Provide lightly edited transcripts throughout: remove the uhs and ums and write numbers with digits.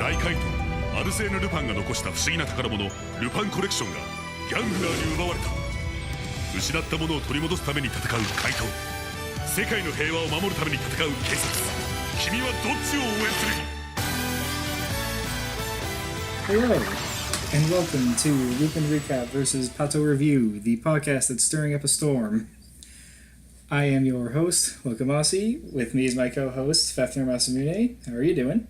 大怪盗アルセーヌ・ルパンが残した不思議な宝物ルパンコレクションがギャングラーに奪われた。失ったものを取り戻すために戦う怪盗、世界の平和を守るために戦う警察、君はどっちを応援する？ Hello, and welcome to LupinRecapVSPatReview, the podcast that's stirring up a storm. I am your host, Lokamasi. With me is my co-host, Fafnir Masamune. How are you doing?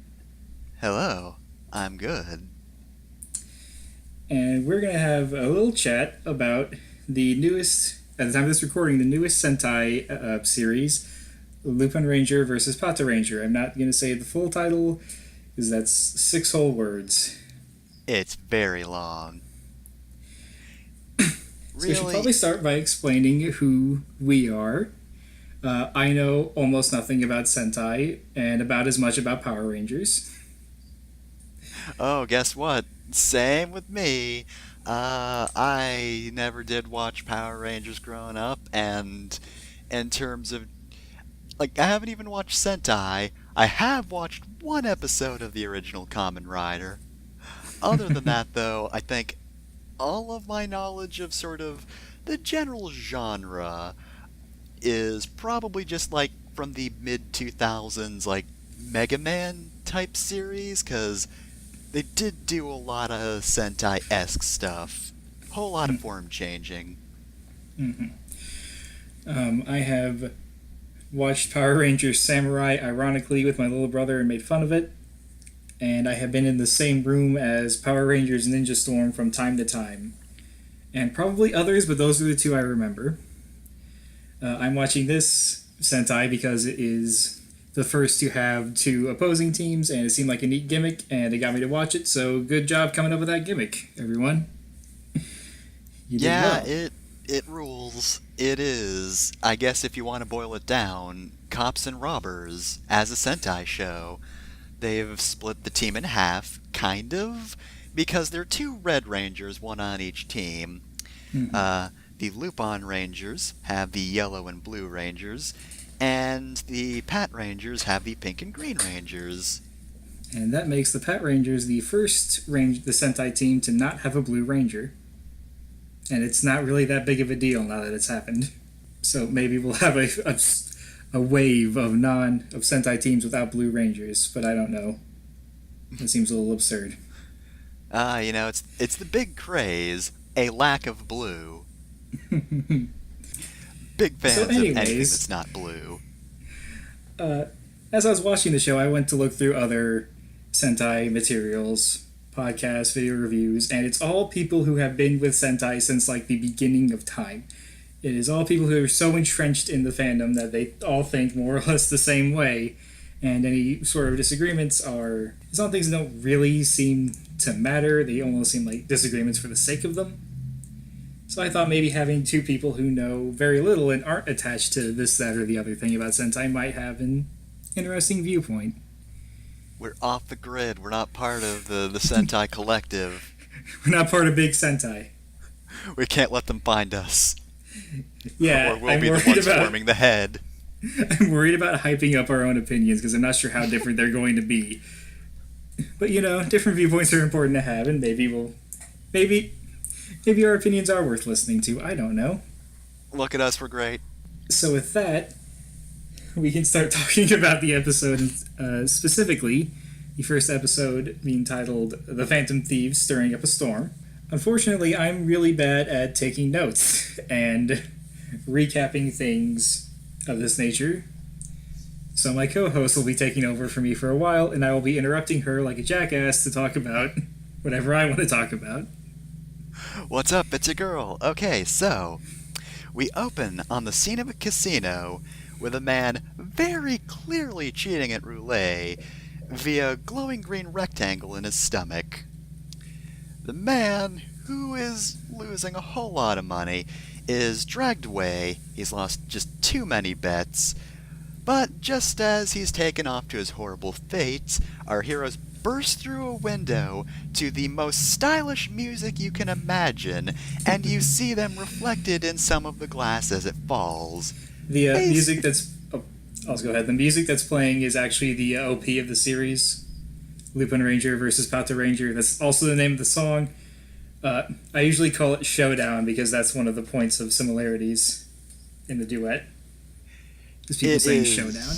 Hello, I'm good. And we're going to have a little chat about the newest, at the time of this recording, the newest Sentai series, Lupin Ranger vs. Pata Ranger. I'm not going to say the full title, because that's 6 whole words. It's very long. So we should probably start by explaining who we are. I know almost nothing about Sentai, and about as much about Power Rangers. Oh, guess what? Same with me. I never did watch Power Rangers growing up, and in terms of... I haven't even watched Sentai. I have watched one episode of the original Kamen Rider. Other than that, though, I think all of my knowledge of sort of the general genre is probably just from the mid-2000s Mega Man type series, because they did do a lot of Sentai-esque stuff. Whole lot of form changing. Mm-hmm. I have watched Power Rangers Samurai ironically with my little brother and made fun of it. And I have been in the same room as Power Rangers Ninja Storm from time to time. And probably others, but those are the 2 I remember. I'm watching this Sentai because it is the first to have 2 opposing teams, and it seemed like a neat gimmick, and it got me to watch it, so good job coming up with that gimmick, everyone. You did well. It rules. It is. I guess if you want to boil it down, cops and robbers as a Sentai show. They've split the team in half, kind of, because there are 2 Red Rangers, 1 on each team. Mm-hmm. The Lupin Rangers have the Yellow and Blue Rangers, and the Pat Rangers have the Pink and Green Rangers. And that makes the Pat Rangers the first the Sentai team to not have a Blue Ranger. And it's not really that big of a deal now that it's happened. So maybe we'll have a wave of Sentai teams without Blue Rangers, but I don't know. It seems a little absurd. It's the big craze, a lack of blue. Big fans of anything that's not blue. As I was watching the show, I went to look through other Sentai materials, podcasts, video reviews, and it's all people who have been with Sentai since the beginning of time. It is all people who are so entrenched in the fandom that they all think more or less the same way, and any sort of disagreements are some things that don't really seem to matter. They almost seem like disagreements for the sake of them. So I thought maybe having 2 people who know very little and aren't attached to this, that, or the other thing about Sentai might have an interesting viewpoint. We're off the grid. We're not part of the Sentai collective. We're not part of Big Sentai. We can't let them find us. Yeah, or we'll be the ones forming the head. I'm worried about hyping up our own opinions because I'm not sure how different they're going to be. But different viewpoints are important to have, and maybe our opinions are worth listening to. I don't know. Look at us, we're great. So with that, we can start talking about the episode, specifically the first episode being titled The Phantom Thieves Stirring Up a Storm. Unfortunately, I'm really bad at taking notes and recapping things of this nature. So my co-host will be taking over for me for a while, and I will be interrupting her like a jackass to talk about whatever I want to talk about. What's up? It's a girl. Okay, so we open on the scene of a casino with a man very clearly cheating at roulette via a glowing green rectangle in his stomach. The man, who is losing a whole lot of money, is dragged away. He's lost just too many bets. But just as he's taken off to his horrible fate, our heroes burst through a window to the most stylish music you can imagine, and you see them reflected in some of the glass as it falls. The music that's... Oh, I'll go ahead. The music that's playing is actually the OP of the series. Lupin Ranger versus Pato Ranger. That's also the name of the song. I usually call it Showdown because that's one of the points of similarities in the duet. Is people saying Showdown.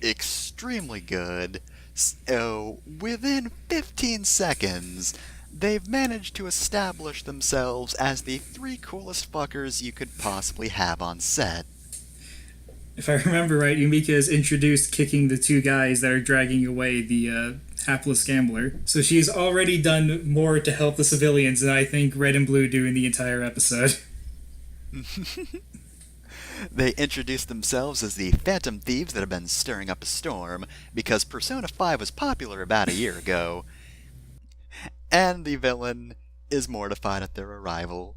Extremely good. So, within 15 seconds, they've managed to establish themselves as the 3 coolest fuckers you could possibly have on set. If I remember right, Yumika is introduced kicking the 2 guys that are dragging away the hapless gambler. So she's already done more to help the civilians than I think Red and Blue do in the entire episode. They introduced themselves as the Phantom Thieves that have been stirring up a storm because Persona 5 was popular about a year ago. And the villain is mortified at their arrival.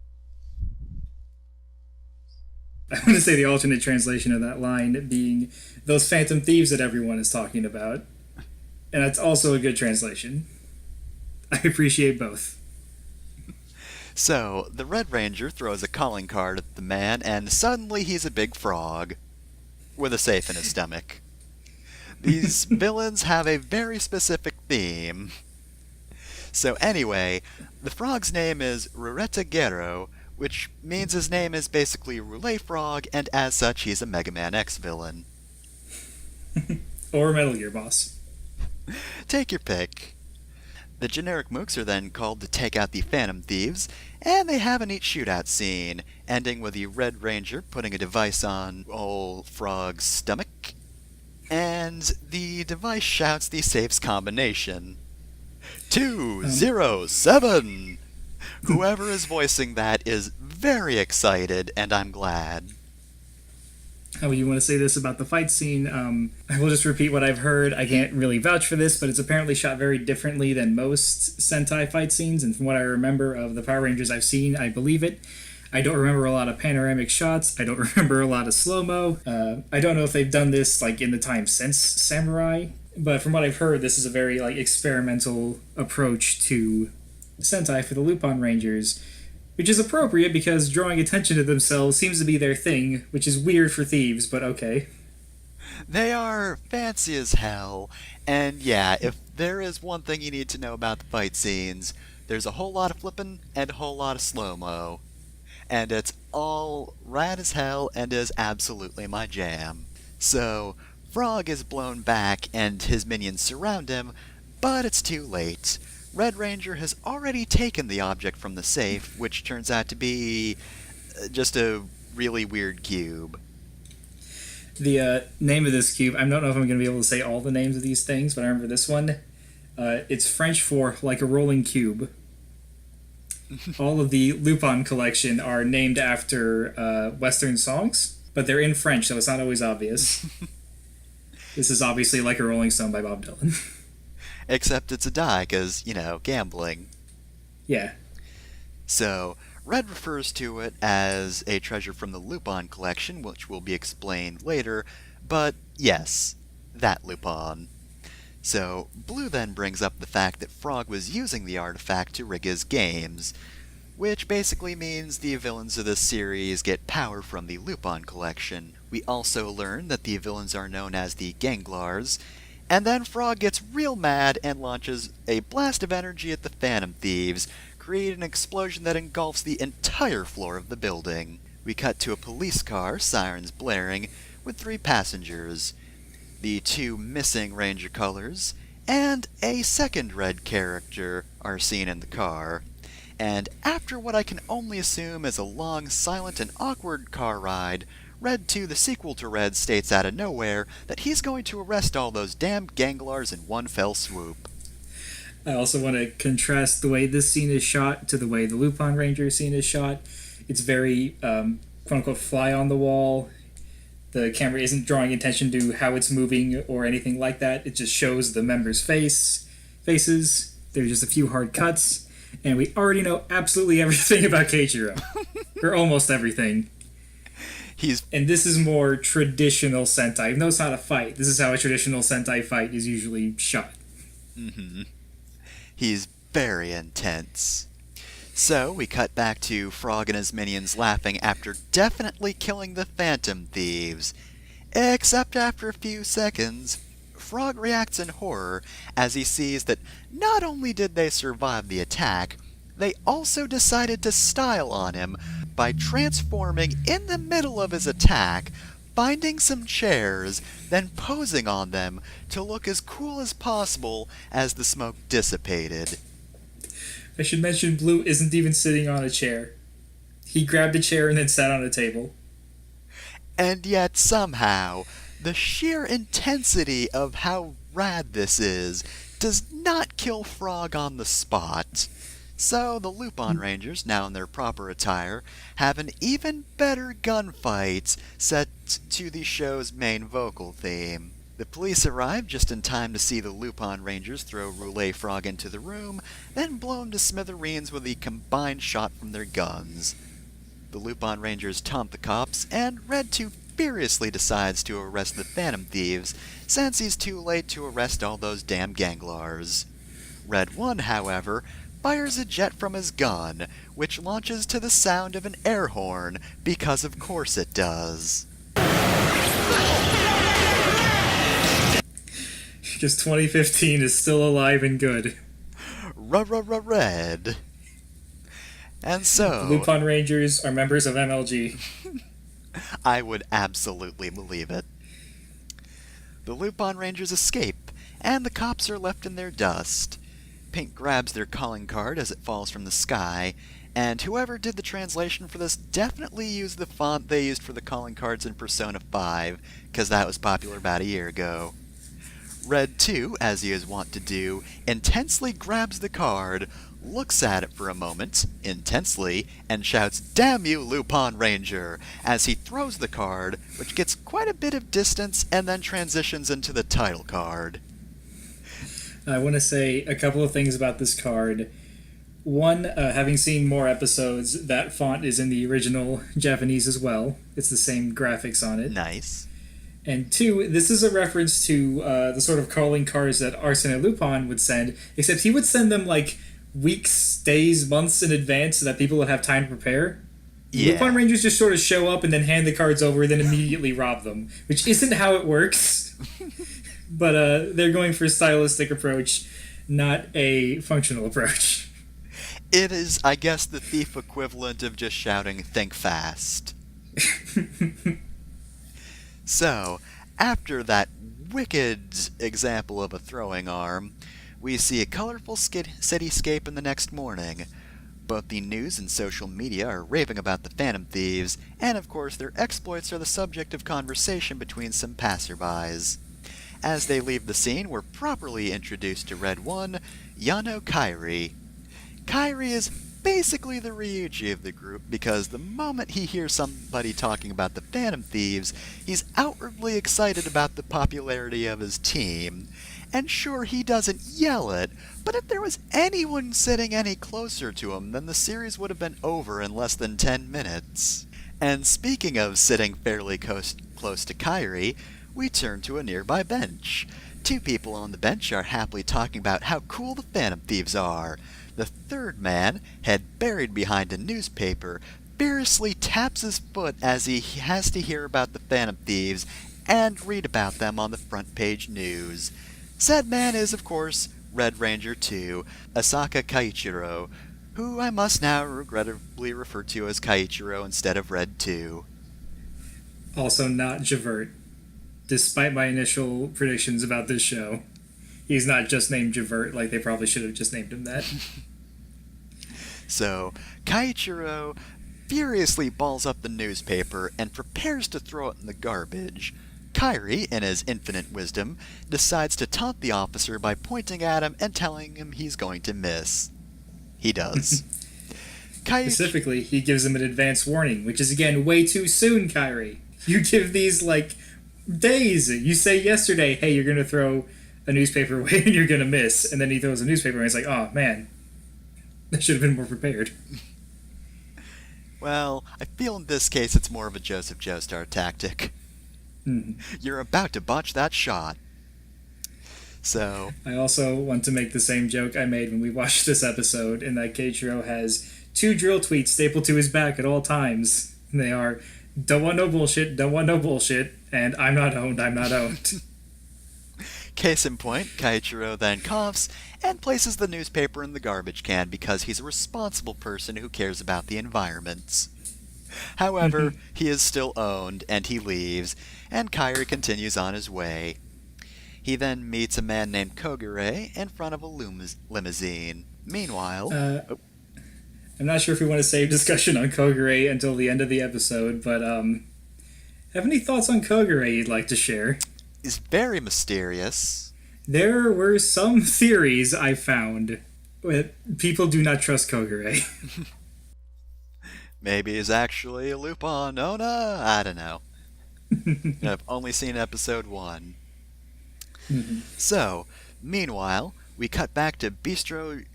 I want to say the alternate translation of that line being those phantom thieves that everyone is talking about. And that's also a good translation. I appreciate both. So, the Red Ranger throws a calling card at the man, and suddenly he's a big frog with a safe in his stomach. These villains have a very specific theme. So anyway, the frog's name is Rureta Gero, which means his name is basically Roulette Frog, and as such he's a Mega Man X villain. Or Metal Gear Boss. Take your pick. The generic mooks are then called to take out the Phantom Thieves, and they have a neat shootout scene, ending with the Red Ranger putting a device on old Frog's stomach, and the device shouts the safe's combination. 207! Whoever is voicing that is very excited, and I'm glad. How you want to say this about the fight scene? I will just repeat what I've heard. I can't really vouch for this, but it's apparently shot very differently than most Sentai fight scenes, and from what I remember of the Power Rangers I've seen, I believe it. I don't remember a lot of panoramic shots. I don't remember a lot of slow-mo. I don't know if they've done this like in the time since Samurai, but from what I've heard, this is a very like experimental approach to Sentai for the Lupin Rangers, which is appropriate because drawing attention to themselves seems to be their thing, which is weird for thieves, but okay. They are fancy as hell, and yeah, if there is one thing you need to know about the fight scenes, there's a whole lot of flipping and a whole lot of slow-mo. And it's all rad as hell and is absolutely my jam. So, Frog is blown back and his minions surround him, but it's too late. Red Ranger has already taken the object from the safe, which turns out to be just a really weird cube. The name of this cube, I don't know if I'm going to be able to say all the names of these things, but I remember this one. It's French for like a rolling cube. All of the Lupin collection are named after Western songs, but they're in French, so it's not always obvious. This is obviously Like a Rolling Stone by Bob Dylan. Except it's a die, because, gambling. Yeah. So, Red refers to it as a treasure from the Lupin collection, which will be explained later, but yes, that Lupin. So, Blue then brings up the fact that Frog was using the artifact to rig his games, which basically means the villains of this series get power from the Lupin collection. We also learn that the villains are known as the Ganglars, and then Frog gets real mad and launches a blast of energy at the Phantom Thieves, creating an explosion that engulfs the entire floor of the building. We cut to a police car, sirens blaring, with 3 passengers. The 2 missing Ranger colors, and a second Red character are seen in the car. And after what I can only assume is a long, silent, and awkward car ride, Red 2, the sequel to Red, states out of nowhere that he's going to arrest all those damned Ganglars in one fell swoop. I also want to contrast the way this scene is shot to the way the Lupin Ranger scene is shot. It's very, quote-unquote, fly on the wall. The camera isn't drawing attention to how it's moving or anything like that. It just shows the members' faces. There's just a few hard cuts. And we already know absolutely everything about Keiichiro. Or almost everything. And this is more traditional Sentai. Even though it's not a fight, this is how a traditional Sentai fight is usually shot. Mm-hmm. He's very intense. So, we cut back to Frog and his minions laughing after definitely killing the Phantom Thieves. Except after a few seconds, Frog reacts in horror as he sees that not only did they survive the attack, they also decided to style on him by transforming in the middle of his attack, finding some chairs, then posing on them to look as cool as possible as the smoke dissipated. I should mention Blue isn't even sitting on a chair. He grabbed a chair and then sat on a table. And yet somehow, the sheer intensity of how rad this is does not kill Frog on the spot. So the Lupin Rangers, now in their proper attire, have an even better gunfight set to the show's main vocal theme. The police arrive just in time to see the Lupin Rangers throw Roulet Frog into the room, then blow him to smithereens with a combined shot from their guns. The Lupin Rangers taunt the cops, and Red 2 furiously decides to arrest the Phantom Thieves, since he's too late to arrest all those damn ganglars. Red 1, however, fires a jet from his gun, which launches to the sound of an air horn, because of course it does. Because 2015 is still alive and good. Red. And so... The Lupin Rangers are members of MLG. I would absolutely believe it. The Lupin Rangers escape, and the cops are left in their dust. Pink grabs their calling card as it falls from the sky, and whoever did the translation for this definitely used the font they used for the calling cards in Persona 5, because that was popular about a year ago. Red 2, as he is wont to do, intensely grabs the card, looks at it for a moment, intensely, and shouts, "Damn you, Lupin Ranger!" as he throws the card, which gets quite a bit of distance and then transitions into the title card. I want to say a couple of things about this card. One, having seen more episodes, that font is in the original Japanese as well. It's the same graphics on it. Nice. And two, this is a reference to the sort of calling cards that Arsène Lupin would send, except he would send them like weeks, days, months in advance so that people would have time to prepare. Yeah. Lupin Rangers just sort of show up and then hand the cards over and then immediately rob them, which isn't how it works. But they're going for a stylistic approach, not a functional approach. It is, I guess, the thief equivalent of just shouting, "Think fast." So, after that wicked example of a throwing arm, we see a colorful cityscape in the next morning. Both the news and social media are raving about the Phantom Thieves, and of course their exploits are the subject of conversation between some passerbys. As they leave the scene, we're properly introduced to Red 1, Yano Kairi. Kairi is basically the Ryuji of the group, because the moment he hears somebody talking about the Phantom Thieves, he's outwardly excited about the popularity of his team. And sure, he doesn't yell it, but if there was anyone sitting any closer to him, then the series would have been over in less than 10 minutes. And speaking of sitting fairly close to Kairi, we turn to a nearby bench. Two people on the bench are happily talking about how cool the Phantom Thieves are. The third man, head buried behind a newspaper, furiously taps his foot as he has to hear about the Phantom Thieves and read about them on the front page news. Said man is, of course, Red Ranger 2, Asaka Kaiichiro, who I must now regrettably refer to as Kaiichiro instead of Red 2. Also not Javert, despite my initial predictions about this show. He's not just named Javert, like they probably should have just named him that. So, Kaiichiro furiously balls up the newspaper and prepares to throw it in the garbage. Kairi, in his infinite wisdom, decides to taunt the officer by pointing at him and telling him he's going to miss. He does. Specifically, he gives him an advance warning, which is again way too soon, Kairi. You give these, like, days. You say yesterday, hey, you're going to throw a newspaper away and you're going to miss. And then he throws a newspaper and he's like, oh, man, I should have been more prepared. Well, I feel in this case it's more of a Joseph Joestar tactic. You're about to botch that shot. So... I also want to make the same joke I made when we watched this episode, in that Keiichiro has two drill tweets stapled to his back at all times. And they are, don't want no bullshit, and I'm not owned, I'm not owned. Case in point, Kaichiro then coughs and places the newspaper in the garbage can because he's a responsible person who cares about the environment. However, he is still owned, and he leaves, and Kairi continues on his way. He then meets a man named Kogure in front of a limousine. Meanwhile... I'm not sure if we want to save discussion on Kogure until the end of the episode, but have any thoughts on Kogure you'd like to share? He's very mysterious. There were some theories I found, but people do not trust Kogure. Maybe he's actually a Lupin. Oh no, I don't know. I've only seen episode 1. So, meanwhile, we cut back to Bistro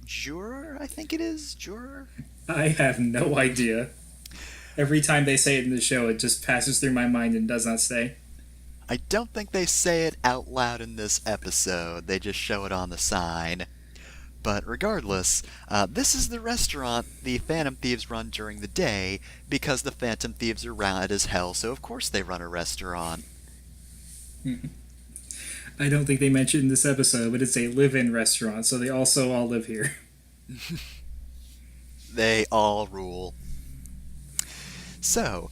Juror, I think it is? Juror? I have no idea. Every time they say it in the show, it just passes through my mind and does not stay. I don't think they say it out loud in this episode. They just show it on the sign. But regardless, this is the restaurant the Phantom Thieves run during the day because the Phantom Thieves are rad as hell, so of course they run a restaurant. I don't think they mentioned in this episode, but it's a live-in restaurant, so they also all live here. They all rule. So,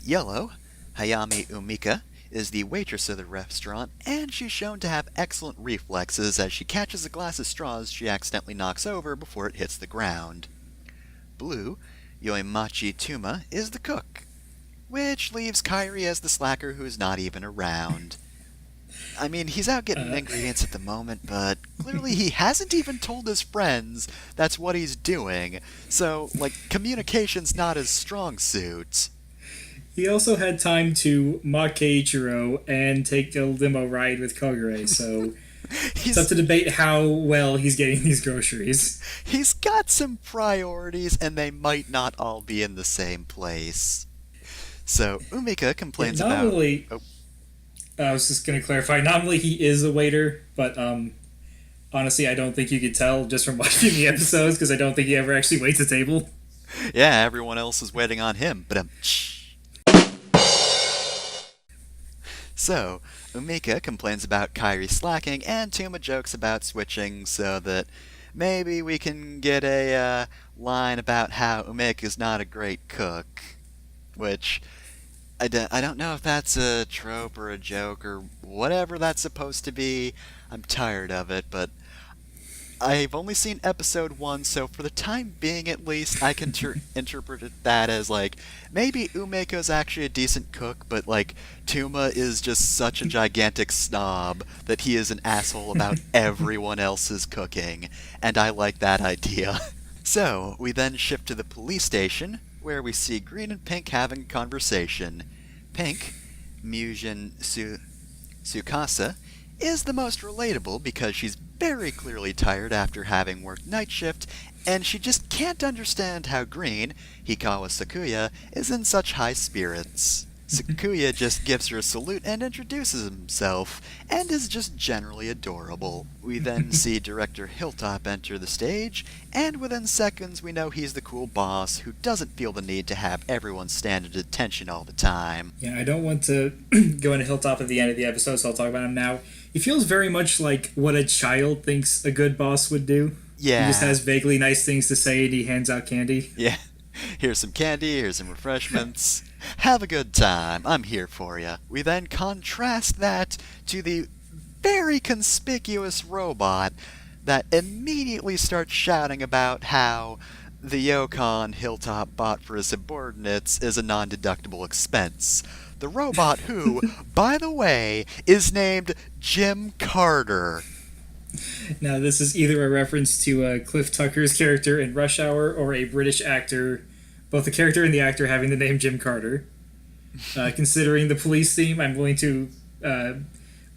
Yellow, Hayami Umika, is the waitress of the restaurant, and she's shown to have excellent reflexes as she catches a glass of straws she accidentally knocks over before it hits the ground. Blue, Yoimachi Tuma, is the cook, which leaves Kairi as the slacker who's not even around. I mean, he's out getting ingredients at the moment, but clearly he hasn't even told his friends that's what he's doing, so, communication's not his strong suit. He also had time to mock Keiichiro and take a limo ride with Kogure, so it's up to debate how well he's getting these groceries. He's got some priorities, and they might not all be in the same place. So, Umika complains about... I was just going to clarify, normally he is a waiter, but honestly I don't think you could tell just from watching the episodes, because I don't think he ever actually waits a table. Yeah, everyone else is waiting on him, but So, Umika complains about Kairi slacking, and Tuma jokes about switching so that maybe we can get a line about how Umika's not a great cook. Which, I don't know if that's a trope or a joke or whatever that's supposed to be. I'm tired of it, but I've only seen episode 1, so for the time being at least, I can interpret that as, maybe Umiko's actually a decent cook, but, Tuma is just such a gigantic snob that he is an asshole about everyone else's cooking, and I like that idea. So, we then shift to the police station, where we see Green and Pink having a conversation. Pink, Mujin Tsukasa, is the most relatable because she's very clearly tired after having worked night shift, and she just can't understand how Green, Hikawa Sakuya, is in such high spirits. Sakuya just gives her a salute and introduces himself, and is just generally adorable. We then see Director Hilltop enter the stage, and within seconds we know he's the cool boss who doesn't feel the need to have everyone stand at attention all the time. Yeah, I don't want to go into Hilltop at the end of the episode, so I'll talk about him now. He feels very much like what a child thinks a good boss would do. Yeah. He just has vaguely nice things to say, and he hands out candy. Yeah. Here's some candy, here's some refreshments. Have a good time, I'm here for you. We then contrast that to the very conspicuous robot that immediately starts shouting about how the Yokon Hilltop bought for his subordinates is a non-deductible expense. The robot who, by the way, is named Jim Carter. Now, this is either a reference to Cliff Tucker's character in Rush Hour or a British actor, both the character and the actor having the name Jim Carter. Considering the police theme, I'm going to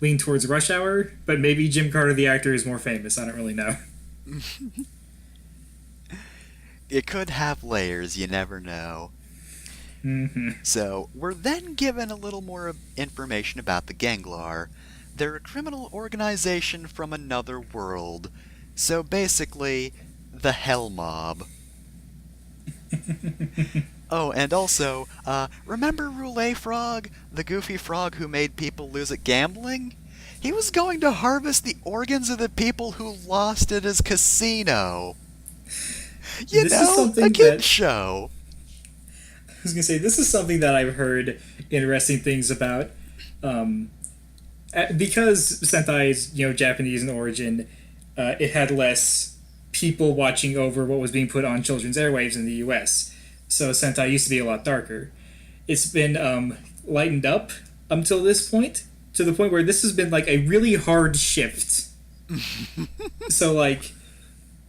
lean towards Rush Hour, but maybe Jim Carter the actor is more famous. I don't really know. It could have layers, you never know. So, we're then given a little more information about the Ganglar. They're a criminal organization from another world. So basically, the Hell Mob. Oh, and also, remember Roulette Frog? The goofy frog who made people lose at gambling? He was going to harvest the organs of the people who lost at his casino. You This is know, something a kid that- show. I was gonna say, this is something that I've heard interesting things about. Because Sentai is, Japanese in origin, it had less people watching over what was being put on children's airwaves in the U.S. So Sentai used to be a lot darker. It's been lightened up until this point, to the point where this has been like a really hard shift. So like,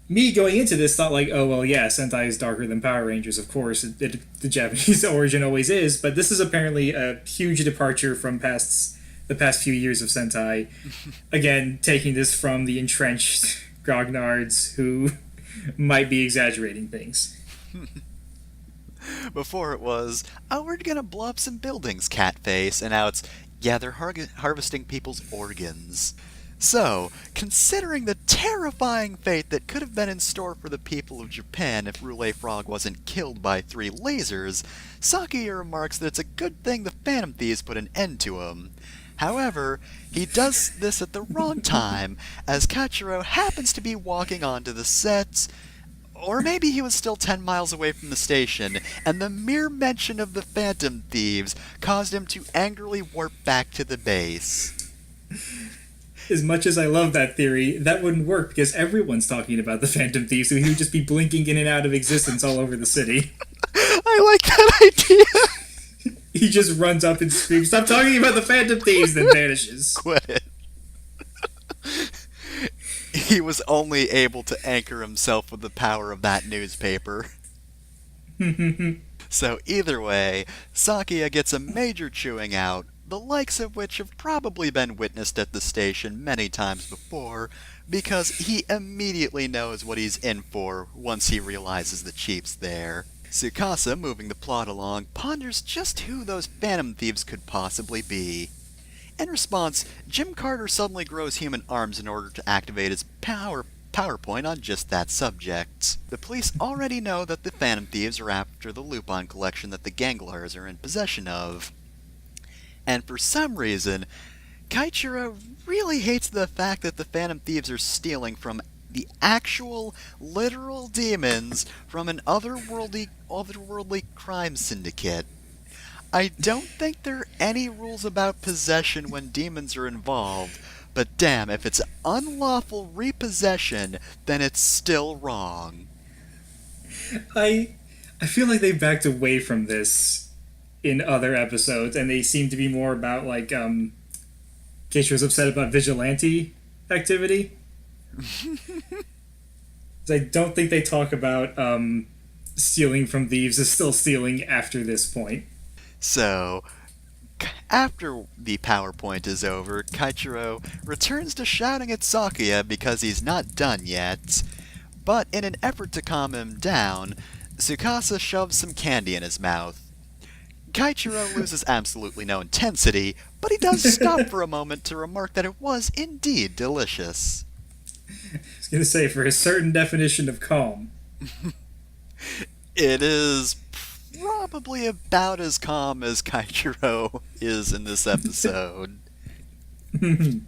me going into this thought like, oh well, yeah, Sentai is darker than Power Rangers, of course. The Japanese origin always is, but this is apparently a huge departure from the past few years of Sentai. Again, taking this from the entrenched grognards who might be exaggerating things. Before it was, oh, we're gonna blow up some buildings, Catface, and now it's, yeah, they're harvesting people's organs. So, considering the terrifying fate that could have been in store for the people of Japan if Roulette Frog wasn't killed by 3 lasers, Sakuya remarks that it's a good thing the Phantom Thieves put an end to him. However, he does this at the wrong time, as Kachiro happens to be walking onto the set, or maybe he was still 10 miles away from the station, and the mere mention of the Phantom Thieves caused him to angrily warp back to the base. As much as I love that theory, that wouldn't work because everyone's talking about the Phantom Thieves, so he would just be blinking in and out of existence all over the city. I like that idea! He just runs up and screams, "Stop talking about the Phantom Thieves," then vanishes. Quit it. He was only able to anchor himself with the power of that newspaper. So either way, Sakuya gets a major chewing out, the likes of which have probably been witnessed at the station many times before, because he immediately knows what he's in for once he realizes the chief's there. Tsukasa, moving the plot along, ponders just who those Phantom Thieves could possibly be. In response, Jim Carter suddenly grows human arms in order to activate his PowerPoint on just that subject. The police already know that the Phantom Thieves are after the Lupin collection that the Ganglars are in possession of. And for some reason, Kaichiro really hates the fact that the Phantom Thieves are stealing from the actual, literal demons from an otherworldly crime syndicate. I don't think there are any rules about possession when demons are involved, but damn, if it's unlawful repossession, then it's still wrong. I feel like they backed away from this in other episodes, and they seem to be more about, like, Keiichiro's upset about vigilante activity. I don't think they talk about stealing from thieves as still stealing after this point. So, after the PowerPoint is over, Kaichiro returns to shouting at Sakuya because he's not done yet. But in an effort to calm him down, Tsukasa shoves some candy in his mouth. Kaichiro loses absolutely no intensity, but he does stop for a moment to remark that it was indeed delicious. I was going to say, for a certain definition of calm. It is probably about as calm as Kaichiro is in this episode. And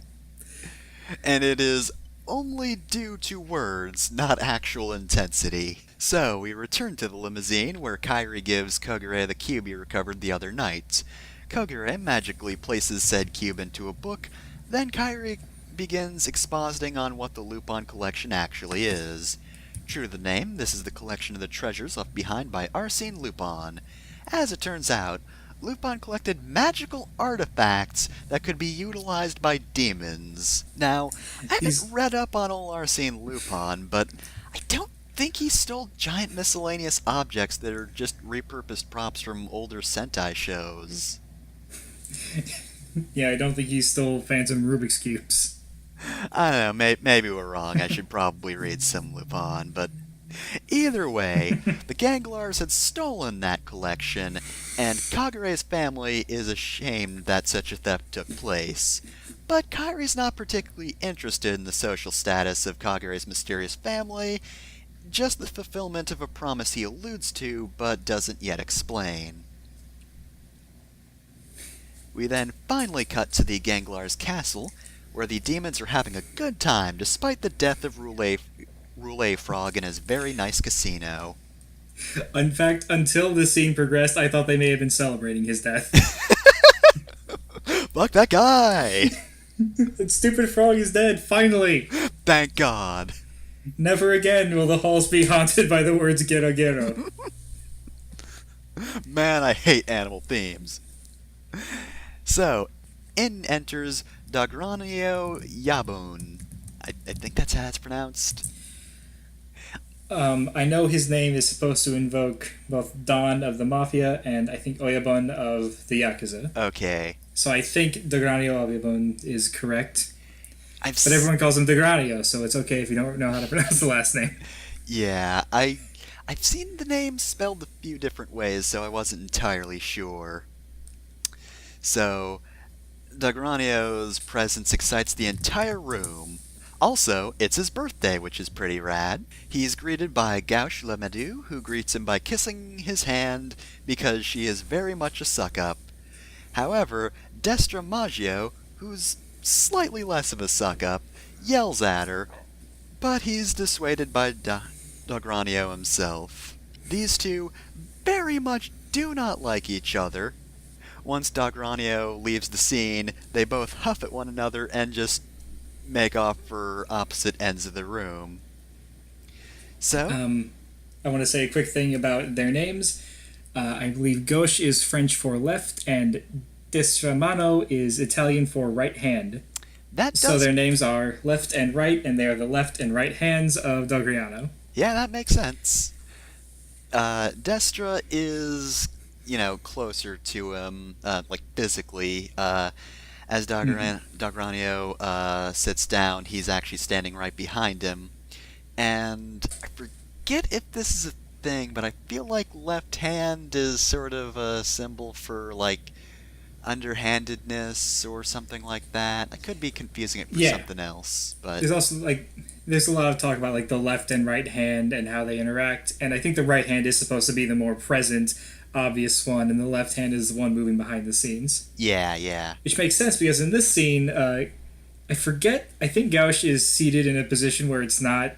it is only due to words, not actual intensity. So, we return to the limousine, where Kairi gives Kogure the cube he recovered the other night. Kogure magically places said cube into a book, then Kairi begins expositing on what the Lupin collection actually is. True to the name, this is the collection of the treasures left behind by Arsene Lupin. As it turns out, Lupin collected magical artifacts that could be utilized by demons. Now, I haven't read up on old Arsene Lupin, but I don't think he stole giant miscellaneous objects that are just repurposed props from older Sentai shows. Yeah, I don't think he stole Phantom Rubik's Cubes. I don't know, maybe we're wrong. I should probably read some Lupin, but either way, the Ganglars had stolen that collection, and Kagure's family is ashamed that such a theft took place. But Kairi's not particularly interested in the social status of Kagure's mysterious family, just the fulfillment of a promise he alludes to, but doesn't yet explain. We then finally cut to the Ganglar's castle, where the demons are having a good time despite the death of Roulette Frog in his very nice casino. In fact, until this scene progressed, I thought they may have been celebrating his death. Fuck that guy! That stupid frog is dead, finally! Thank God. Never again will the halls be haunted by the words Gero Gero. Man, I hate animal themes. So, in enters Dogranio Yabun. I think that's how it's pronounced. I know his name is supposed to invoke both Don of the Mafia and I think Oyabun of the Yakuza. Okay. So I think Dogranio Oyabun is correct. But everyone calls him Dogranio, so it's okay if you don't know how to pronounce the last name. Yeah, I've seen the name spelled a few different ways, so I wasn't entirely sure. So, Dogranio's presence excites the entire room. Also, it's his birthday, which is pretty rad. He's greeted by Gauche Lemedou, who greets him by kissing his hand because she is very much a suck-up. However, Destra Maggio, who's slightly less of a suck-up, yells at her, but he's dissuaded by Dogranio himself. These two very much do not like each other. Once Dogranio leaves the scene, they both huff at one another and just make off for opposite ends of the room. So? I want to say a quick thing about their names. I believe gauche is French for left, and destramano is Italian for right hand. So their names are left and right, and they are the left and right hands of Dogriano. Yeah, that makes sense. Destra is, closer to him, physically. As Dogranio sits down, he's actually standing right behind him. And I forget if this is a thing, but I feel like left hand is sort of a symbol for, underhandedness or something like that. I could be confusing it for something else, but... There's also, there's a lot of talk about, the left and right hand and how they interact, and I think the right hand is supposed to be the more present, obvious one, and the left hand is the one moving behind the scenes. Yeah. Which makes sense, because in this scene, I think Gauche is seated in a position where it's not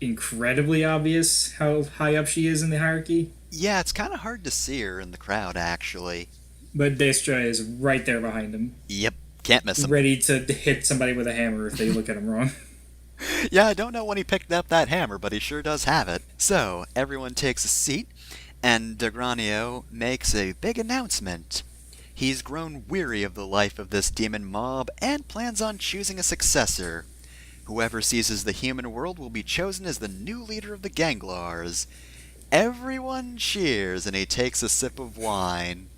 incredibly obvious how high up she is in the hierarchy. Yeah, it's kind of hard to see her in the crowd, actually. But Destra is right there behind him. Yep, can't miss him. Ready to hit somebody with a hammer if they look at him wrong. Yeah, I don't know when he picked up that hammer, but he sure does have it. So, everyone takes a seat, and Dogranio makes a big announcement. He's grown weary of the life of this demon mob and plans on choosing a successor. Whoever seizes the human world will be chosen as the new leader of the Ganglars. Everyone cheers, and he takes a sip of wine.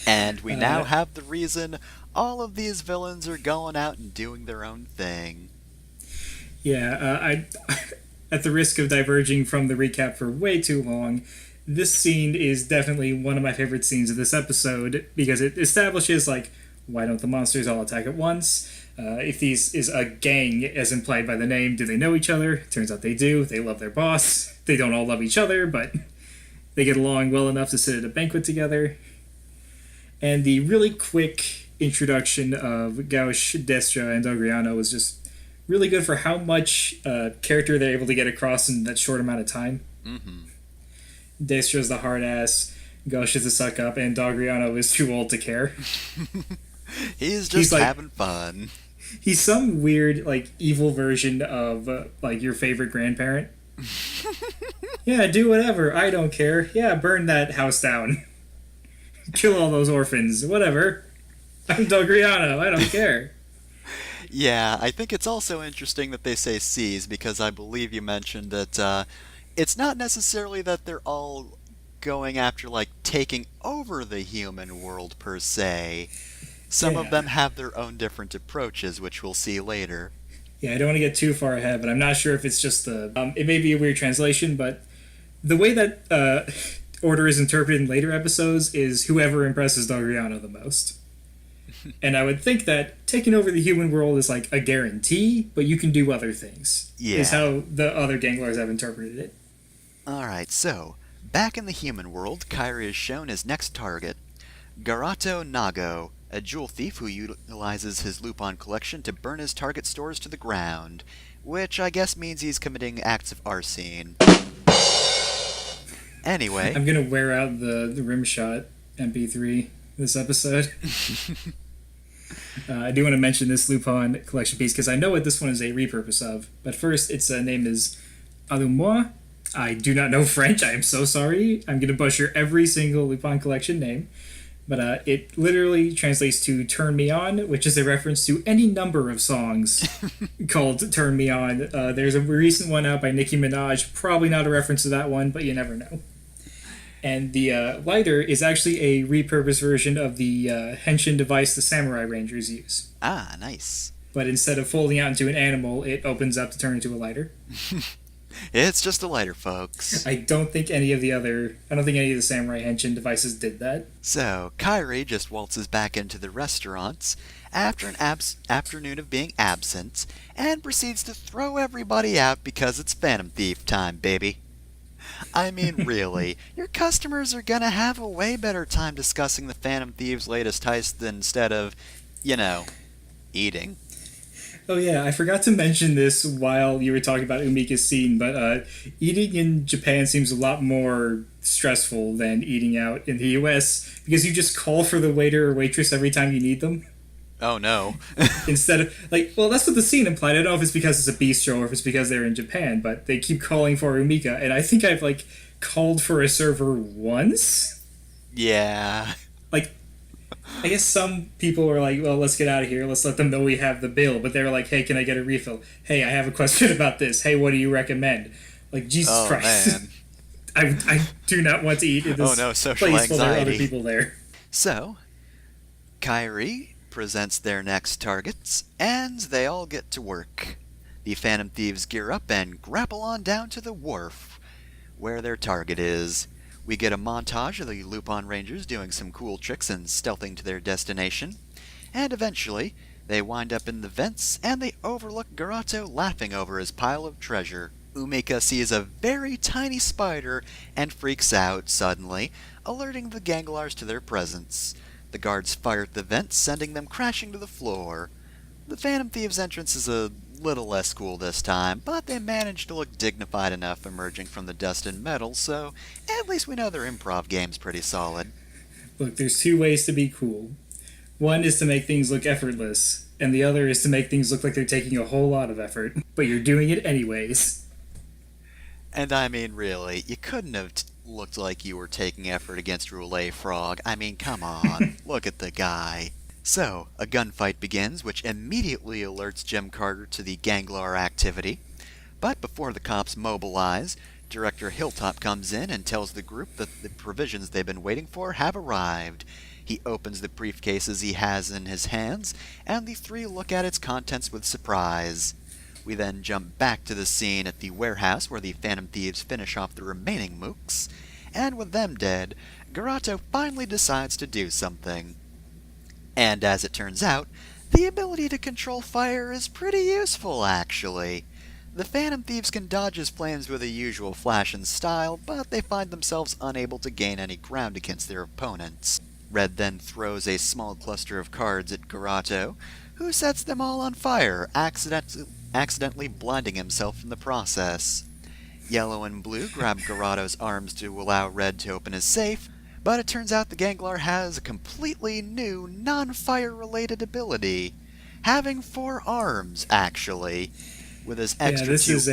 And we now have the reason all of these villains are going out and doing their own thing. Yeah, I at the risk of diverging from the recap for way too long, this scene is definitely one of my favorite scenes of this episode because it establishes, why don't the monsters all attack at once? If these is a gang, as implied by the name, do they know each other? Turns out they do. They love their boss. They don't all love each other, but they get along well enough to sit at a banquet together. And the really quick introduction of Gauche, Destra, and Dogriano was just really good for how much character they're able to get across in that short amount of time. Mm-hmm. Destra's the hard ass, Gauche is a suck up, and Dogriano is too old to care. He's just having fun. He's some weird, evil version of, your favorite grandparent. Yeah, do whatever, I don't care. Yeah, burn that house down. Kill all those orphans, whatever. I'm Dogriano, I don't care. Yeah, I think it's also interesting that they say seize, because I believe you mentioned that it's not necessarily that they're all going after, taking over the human world per se. Some of them have their own different approaches, which we'll see later. Yeah, I don't want to get too far ahead, but I'm not sure if it's just the... it may be a weird translation, but the way that order is interpreted in later episodes is whoever impresses Dogriano the most. And I would think that taking over the human world is a guarantee, but you can do other things. Yeah. Is how the other Ganglars have interpreted it. Alright, so, back in the human world, Kairi is shown as next target. Garato Nago, a jewel thief who utilizes his Lupin collection to burn his target stores to the ground, which I guess means he's committing acts of arson. Anyway. I'm gonna wear out the Rimshot MP3 this episode. I do want to mention this Lupin collection piece because I know what this one is a repurpose of. But first, its name is Allumois. I do not know French. I am so sorry. I'm going to butcher every single Lupin collection name. But it literally translates to Turn Me On, which is a reference to any number of songs called Turn Me On. There's a recent one out by Nicki Minaj. Probably not a reference to that one, but you never know. And the lighter is actually a repurposed version of the henshin device the Samurai Rangers use. Ah, nice. But instead of folding out into an animal, it opens up to turn into a lighter. It's just a lighter, folks. I don't think any of the Samurai henshin devices did that. So, Kairi just waltzes back into the restaurants after an afternoon of being absent and proceeds to throw everybody out because it's Phantom Thief time, baby. I mean, really, your customers are gonna have a way better time discussing the Phantom Thief's latest heist instead of, eating. Oh yeah, I forgot to mention this while you were talking about Umika's scene, but eating in Japan seems a lot more stressful than eating out in the US because you just call for the waiter or waitress every time you need them. Oh no. Instead of, that's what the scene implied. I don't know if it's because it's a bistro or if it's because they're in Japan, but they keep calling for Umika, and I think I've, called for a server once? Yeah. I guess some people were like, well, let's get out of here. Let's let them know we have the bill. But they were like, hey, can I get a refill? Hey, I have a question about this. Hey, what do you recommend? Jesus Christ. Man. I do not want to eat in this social place while there are other anxiety. people there. So, Kairi presents their next targets, and they all get to work. The Phantom Thieves gear up and grapple on down to the wharf, where their target is. We get a montage of the Lupin Rangers doing some cool tricks and stealthing to their destination, and eventually, they wind up in the vents and they overlook Garato laughing over his pile of treasure. Umika sees a very tiny spider and freaks out suddenly, alerting the Ganglars to their presence. The guards fire at the vents, sending them crashing to the floor. The Phantom Thieves' entrance is a little less cool this time, but they managed to look dignified enough emerging from the dust and metal, so at least we know their improv game's pretty solid. Look, there's two ways to be cool. One is to make things look effortless, and the other is to make things look like they're taking a whole lot of effort, but you're doing it anyways. And I mean, really, you couldn't have looked like you were taking effort against Roulet Frog. I mean, come on, look at the guy. So, a gunfight begins, which immediately alerts Jim Carter to the Ganglar activity. But before the cops mobilize, Director Hilltop comes in and tells the group that the provisions they've been waiting for have arrived. He opens the briefcases he has in his hands, and the three look at its contents with surprise. We then jump back to the scene at the warehouse where the Phantom Thieves finish off the remaining mooks, and with them dead, Garato finally decides to do something. And as it turns out, the ability to control fire is pretty useful, actually. The Phantom Thieves can dodge his flames with the usual flash and style, but they find themselves unable to gain any ground against their opponents. Red then throws a small cluster of cards at Garato, who sets them all on fire, accidentally blinding himself in the process. Yellow and Blue grab Garato's arms to allow Red to open his safe, but it turns out the Ganglar has a completely new, non-fire related ability. Having 4 arms, actually. With his extra this is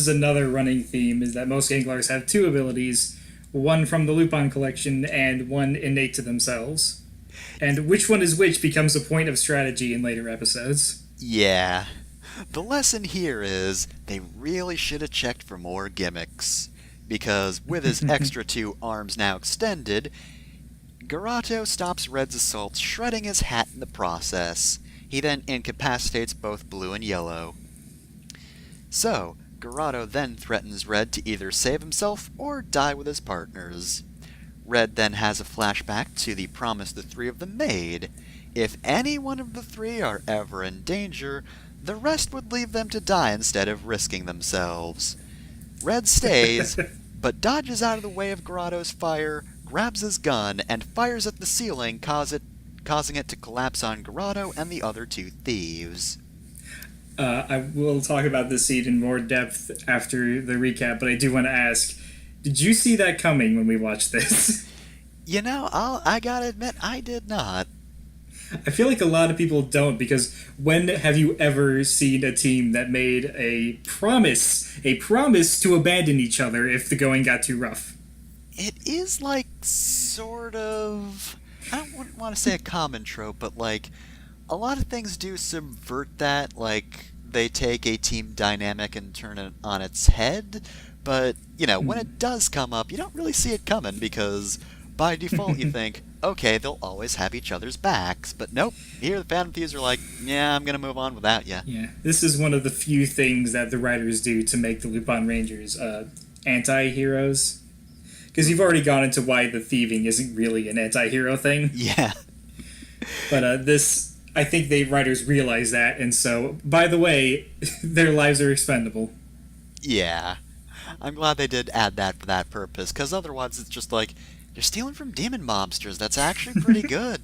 another running theme, is that most Ganglars have 2 abilities, one from the Lupin collection and one innate to themselves. And which one is which becomes a point of strategy in later episodes. Yeah. The lesson here is, they really should have checked for more gimmicks. Because with his extra 2 arms now extended, Garato stops Red's assault, shredding his hat in the process. He then incapacitates both Blue and Yellow. So, Garato then threatens Red to either save himself or die with his partners. Red then has a flashback to the promise the 3 of them made. If any one of the 3 are ever in danger, the rest would leave them to die instead of risking themselves. Red stays, but dodges out of the way of Garato's fire, grabs his gun and fires at the ceiling, causing it to collapse on Garado and the other two thieves. I will talk about this scene in more depth after the recap, but I do want to ask, did you see that coming when we watched this? You know, I gotta admit, I did not. I feel like a lot of people don't, because when have you ever seen a team that made a promise to abandon each other if the going got too rough? It is like sort of, I don't want to say a common trope, but like a lot of things do subvert that. Like they take a team dynamic and turn it on its head. But you know, when it does come up, you don't really see it coming because by default you think, okay, they'll always have each other's backs. But nope, here the Phantom Thieves are like, yeah, I'm gonna move on without you. Yeah, this is one of the few things that the writers do to make the Lupin Rangers anti-heroes. Because you've already gone into why the thieving isn't really an anti-hero thing. Yeah. But this, I think the writers realize that, and so, by the way, their lives are expendable. Yeah. I'm glad they did add that for that purpose, because otherwise it's just like, you're stealing from demon mobsters. That's actually pretty good.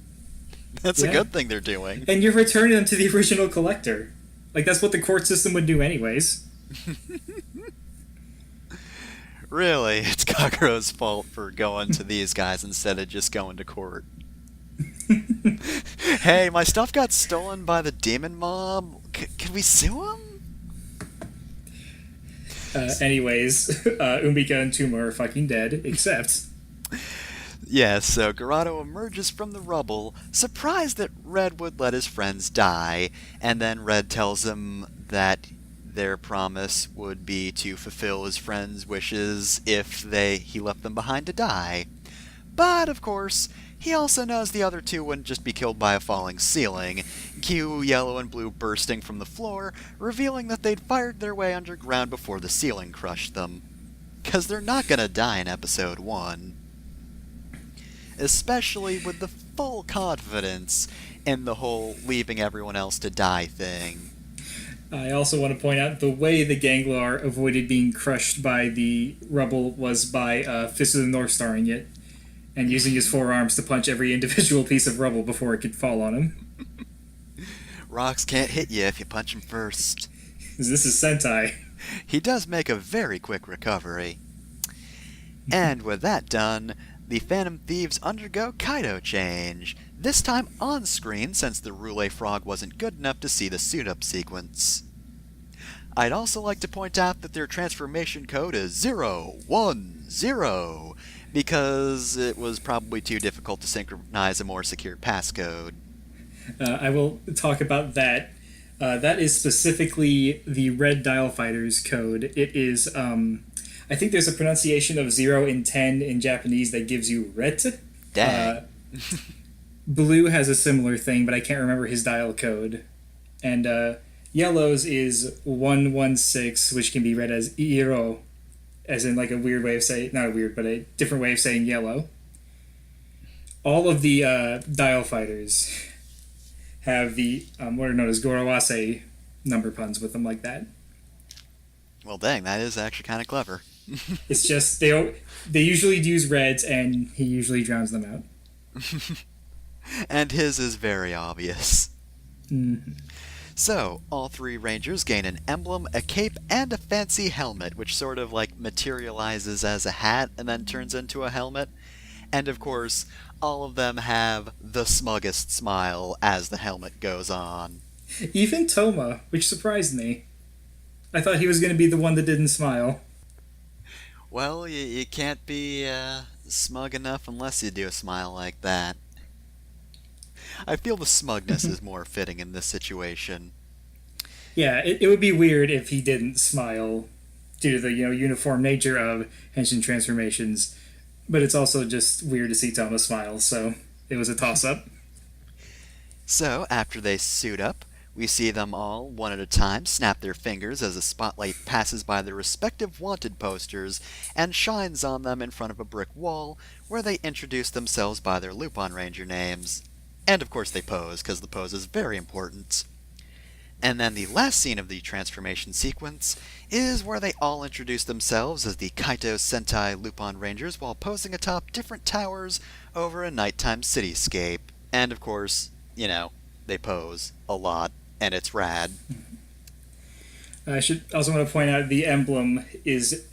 That's a good thing they're doing. And you're returning them to the original collector. Like, that's what the court system would do anyways. Really, it's Kagero's fault for going to these guys instead of just going to court. Hey, my stuff got stolen by the demon mob. Can we sue him? Anyways, Umika and Tuma are fucking dead, except... Yeah, so Garado emerges from the rubble, surprised that Red would let his friends die, and then Red tells him that their promise would be to fulfill his friends' wishes if he left them behind to die. But, of course, he also knows the other two wouldn't just be killed by a falling ceiling, cue Yellow and Blue bursting from the floor, revealing that they'd fired their way underground before the ceiling crushed them. 'Cause they're not gonna die in episode 1. Especially with the full confidence in the whole leaving everyone else to die thing. I also want to point out the way the Ganglar avoided being crushed by the rubble was by Fist of the North Starring it, and using his forearms to punch every individual piece of rubble before it could fall on him. Rocks can't hit you if you punch him first. This is Sentai. He does make a very quick recovery. And with that done, the Phantom Thieves undergo Kaido change, this time on screen since the Roulette Frog wasn't good enough to see the suit-up sequence. I'd also like to point out that their transformation code is 010, because it was probably too difficult to synchronize a more secure passcode. I will talk about that. That is specifically the Red Dial Fighters code. It is, I think there's a pronunciation of 0 and 10 in Japanese that gives you ret. Dang. Blue has a similar thing, but I can't remember his dial code. And Yellow's is 116, which can be read as Iro, as in like a weird way of saying, not a weird, but a different way of saying yellow. All of the dial fighters have the what are known as Gorawase number puns with them like that. Well, dang, that is actually kind of clever. It's just they usually use reds, and he usually drowns them out. And his is very obvious. Mm-hmm. So, all three Rangers gain an emblem, a cape, and a fancy helmet, which sort of like materializes as a hat and then turns into a helmet. And of course, all of them have the smuggest smile as the helmet goes on. Even Toma, which surprised me. I thought he was going to be the one that didn't smile. Well, you can't be smug enough unless you do a smile like that. I feel the smugness is more fitting in this situation. Yeah, it would be weird if he didn't smile due to the uniform nature of Henshin transformations, but it's also just weird to see Toma smile, so it was a toss-up. So, after they suit up, we see them all, one at a time, snap their fingers as a spotlight passes by their respective wanted posters and shines on them in front of a brick wall, where they introduce themselves by their Lupin Ranger names. And of course they pose, because the pose is very important. And then the last scene of the transformation sequence is where they all introduce themselves as the Kaito Sentai Lupin Rangers while posing atop different towers over a nighttime cityscape. And of course, they pose a lot, and it's rad. I should also want to point out the emblem is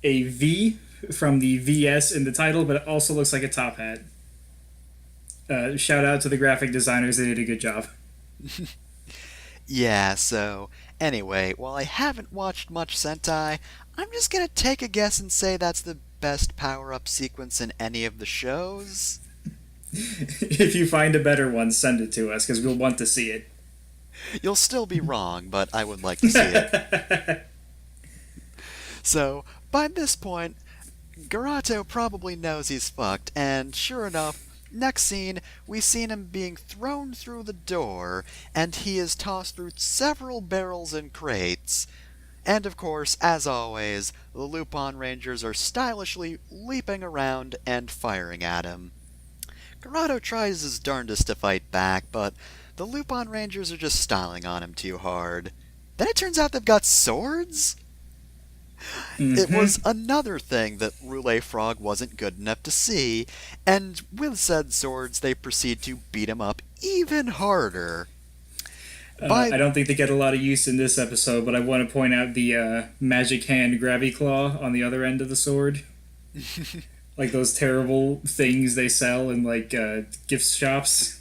a V from the VS in the title, but it also looks like a top hat. Shout out to the graphic designers, they did a good job. Yeah, so anyway, while I haven't watched much Sentai, I'm just gonna take a guess and say that's the best power-up sequence in any of the shows. If you find a better one, send it to us, because we'll want to see it. You'll still be wrong, but I would like to see it. So, by this point, Garato probably knows he's fucked, and sure enough, next scene, we seen him being thrown through the door, and he is tossed through several barrels and crates. And of course, as always, the Lupin Rangers are stylishly leaping around and firing at him. Garato tries his darndest to fight back, but the Lupin Rangers are just styling on him too hard. Then it turns out they've got swords? It was another thing that Roulette Frog wasn't good enough to see, and with said swords they proceed to beat him up even harder. I don't think they get a lot of use in this episode, but I want to point out the magic hand grabby claw on the other end of the sword. Like those terrible things they sell in gift shops.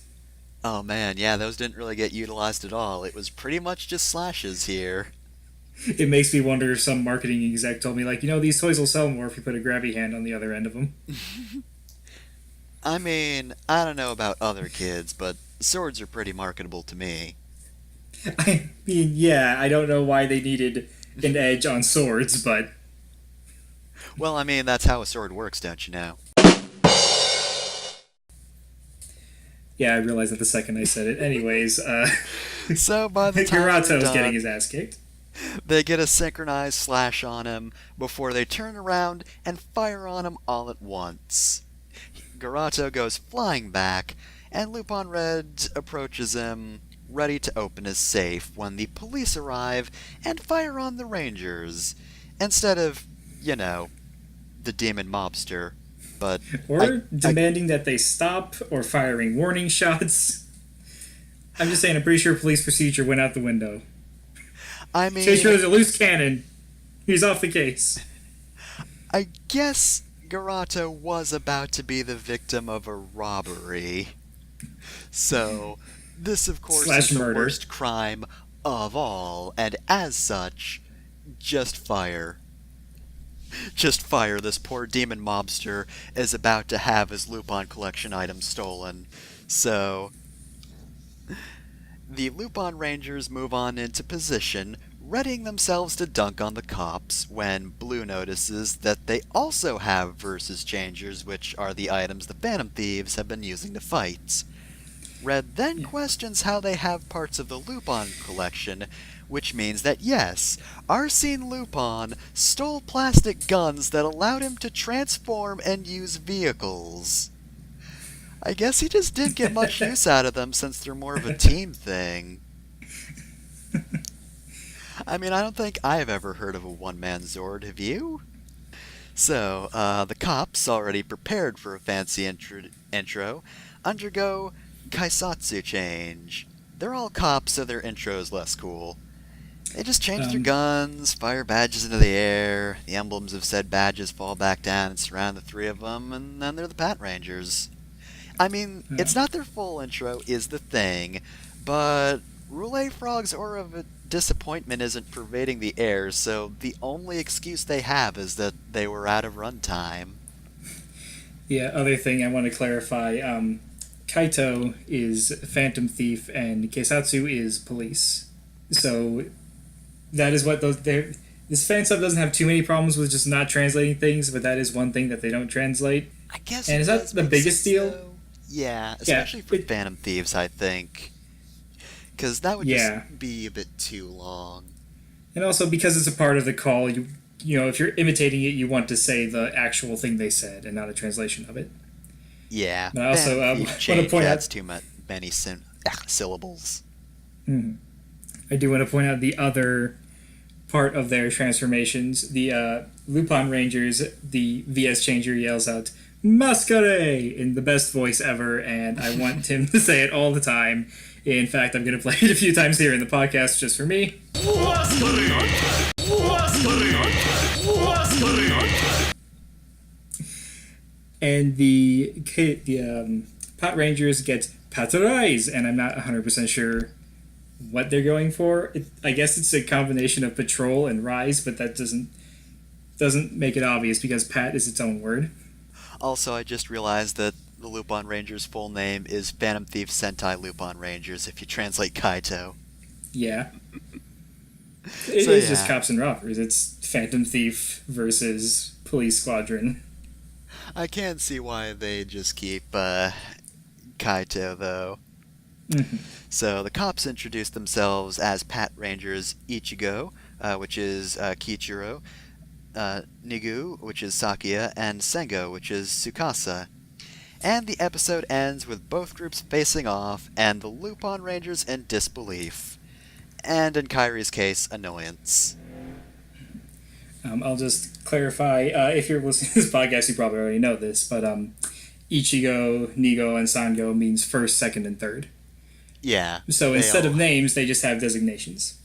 Oh man, yeah, those didn't really get utilized at all. It was pretty much just slashes here. It makes me wonder if some marketing exec told me, these toys will sell more if you put a grabby hand on the other end of them. I mean, I don't know about other kids, but swords are pretty marketable to me. I mean, yeah, I don't know why they needed an edge on swords, but... Well, I mean, that's how a sword works, don't you know? Yeah, I realized that the second I said it. Anyways, So by the time Garato's getting his ass kicked. They get a synchronized slash on him before they turn around and fire on him all at once. Garato goes flying back, and Lupin Red approaches him, ready to open his safe when the police arrive and fire on the Rangers, instead of, the demon mobster. But or demanding that they stop, or firing warning shots. I'm just saying, I'm pretty sure police procedure went out the window. I mean, Chase Schroeder's a loose cannon. He's off the case. I guess Garato was about to be the victim of a robbery. So, this of course is the worst crime of all, and as such, just fire. Just fire. This poor demon mobster is about to have his Lupin collection items stolen. So, the Lupin Rangers move on into position, readying themselves to dunk on the cops, when Blue notices that they also have Versus Changers, which are the items the Phantom Thieves have been using to fight. Red then questions how they have parts of the Lupin collection, which means that yes, Arsene Lupin stole plastic guns that allowed him to transform and use vehicles. I guess he just didn't get much use out of them since they're more of a team thing. I mean, I don't think I've ever heard of a one-man Zord, have you? So, the cops, already prepared for a fancy intro, undergo Kaisatsu change. They're all cops, so their intro's less cool. They just change their guns, fire badges into the air, the emblems of said badges fall back down and surround the three of them, and then they're the Pat Rangers. I mean, it's not their full intro, is the thing, but Roulette Frog's aura of disappointment isn't pervading the air, so the only excuse they have is that they were out of runtime. Yeah, other thing I want to clarify, Kaito is Phantom Thief and Keisatsu is police. So that is what this fan sub doesn't have too many problems with just not translating things, but that is one thing that they don't translate. I guess. And is that the biggest deal? Though. Yeah, especially for Phantom Thieves, I think. Because that would just be a bit too long. And also because it's a part of the call, you know, if you're imitating it, you want to say the actual thing they said and not a translation of it. Yeah. But I also want to point out too many syllables. Mm-hmm. I do want to point out the other part of their transformations. The Lupin Rangers, the VS Changer yells out, Masquerade! In the best voice ever, and I want him to say it all the time. In fact, I'm going to play it a few times here in the podcast just for me. And the Pot Rangers get Patronize, and I'm not 100% sure what they're going for. I guess it's a combination of patrol and rise, but that doesn't make it obvious because Pat is its own word. Also, I just realized that the Lupin Rangers' full name is Phantom Thief Sentai Lupin Rangers, if you translate Kaito. Yeah. It is just cops and robbers. It's Phantom Thief versus Police Squadron. I can't see why they just keep Kaito, though. Mm-hmm. So the cops introduce themselves as Pat Rangers Ichigo, which is Kichiro, Nigu, which is Sakia, and Sengo, which is Tsukasa. And the episode ends with both groups facing off, and the Lupin Rangers in disbelief. And in Kairi's case, annoyance. I'll just clarify, if you're listening to this podcast, you probably already know this, but Ichigo, Nigo, and Sango means first, second, and third. Yeah. So instead of names, they just have designations.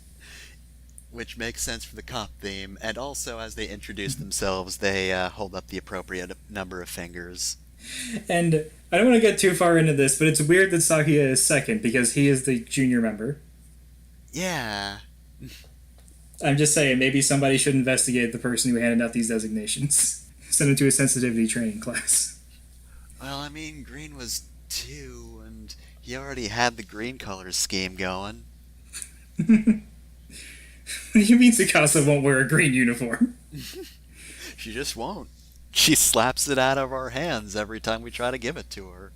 Which makes sense for the cop theme, and also as they introduce themselves, they hold up the appropriate number of fingers. And I don't want to get too far into this, but it's weird that Sakia is second, because he is the junior member. Yeah. I'm just saying, maybe somebody should investigate the person who handed out these designations. Send him to a sensitivity training class. Well, I mean, Green was 2, and he already had the green color scheme going. You mean Tsukasa won't wear a green uniform? She just won't. She slaps it out of our hands every time we try to give it to her.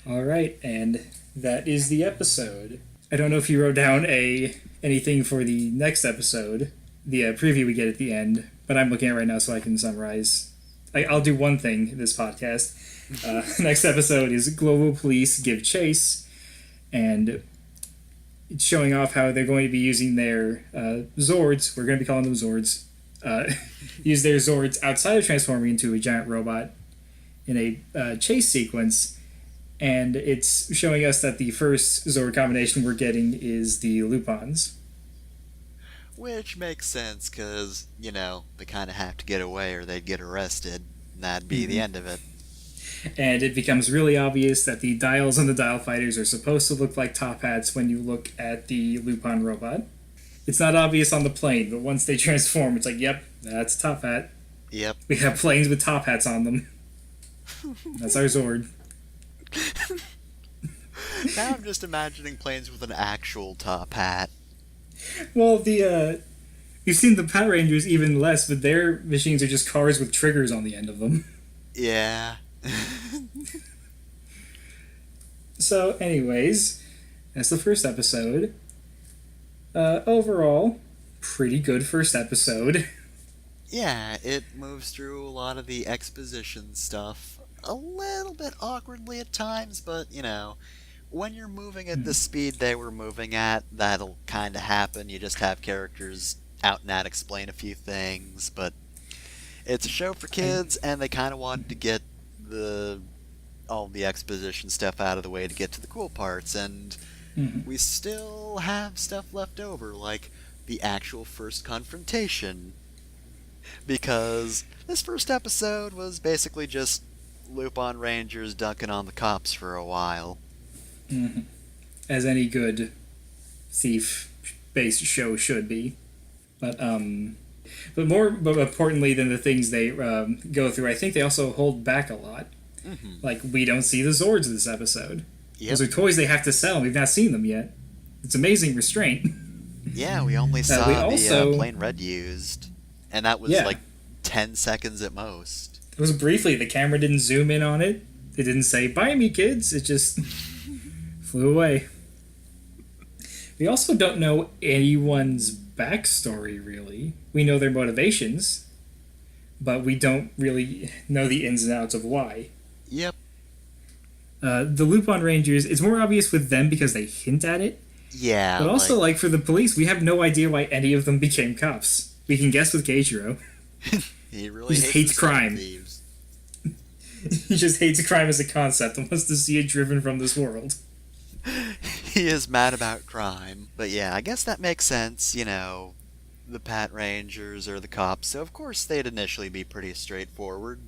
Alright, and that is the episode. I don't know if you wrote down anything for the next episode, the preview we get at the end, but I'm looking at it right now so I can summarize. I'll do one thing in this podcast. Next episode is Global Police Give Chase, and it's showing off how they're going to be using their Zords, we're going to be calling them Zords, use their Zords outside of transforming into a giant robot in a chase sequence. And it's showing us that the first Zord combination we're getting is the Lupins. Which makes sense, because, you know, they kind of have to get away or they'd get arrested. And that'd be the end of it. And it becomes really obvious that the dials on the dial fighters are supposed to look like top hats when you look at the Lupin robot. It's not obvious on the plane, but once they transform, it's like, yep, that's a top hat. Yep. We have planes with top hats on them. That's our Zord. Now I'm just imagining planes with an actual top hat. Well, you've seen the Power Rangers even less, but their machines are just cars with triggers on the end of them. Yeah. So, anyways, that's the first episode. Overall, pretty good first episode. Yeah, it moves through a lot of the exposition stuff. A little bit awkwardly at times, but, you know, when you're moving at the speed they were moving at, that'll kind of happen. You just have characters out and out explain a few things, but it's a show for kids, and they kind of wanted to get all the exposition stuff out of the way to get to the cool parts, and we still have stuff left over, like the actual first confrontation, because this first episode was basically just Lupin Rangers dunking on the cops for a while. As any good thief-based show should be. But more importantly than the things they go through, I think they also hold back a lot. Like, we don't see the Zords this episode. Yep. Those are toys they have to sell, and we've not seen them yet. It's amazing restraint. Yeah, we only saw the plain red used, and that was like 10 seconds at most. It was briefly. The camera didn't zoom in on it. It didn't say, "Buy me, kids." It just flew away. We also don't know anyone's backstory, really. We know their motivations, but we don't really know the ins and outs of why. Yep. The Lupin Rangers, it's more obvious with them because they hint at it. Yeah. But also, like, for the police, we have no idea why any of them became cops. We can guess with Keiichiro. He really just hates crime. thieves. He just hates crime as a concept and wants to see it driven from this world. He is mad about crime. But yeah, I guess that makes sense, you know. The Pat Rangers are the cops, so of course they'd initially be pretty straightforward.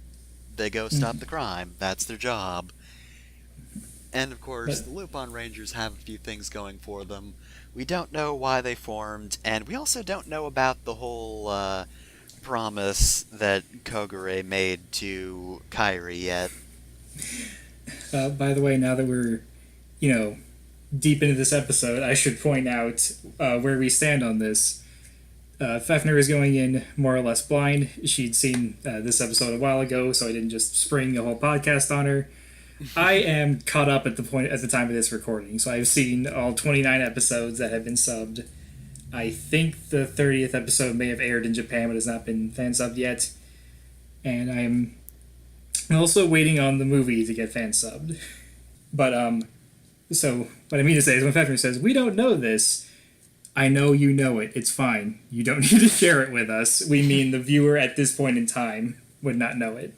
They go stop the crime. That's their job. And of course, the Lupin Rangers have a few things going for them. We don't know why they formed, and we also don't know about the whole promise that Kogure made to Kairi yet. By the way, now that we're, deep into this episode, I should point out where we stand on this. Fefner is going in more or less blind. She'd seen this episode a while ago, so I didn't just spring a whole podcast on her. I am caught up at the time of this recording, so I've seen all 29 episodes that have been subbed. I think the 30th episode may have aired in Japan, but has not been fan subbed yet. And I'm also waiting on the movie to get fan subbed. But so what I mean to say is when Fefner says, "We don't know this," I know you know it. It's fine. You don't need to share it with us. We mean the viewer at this point in time would not know it.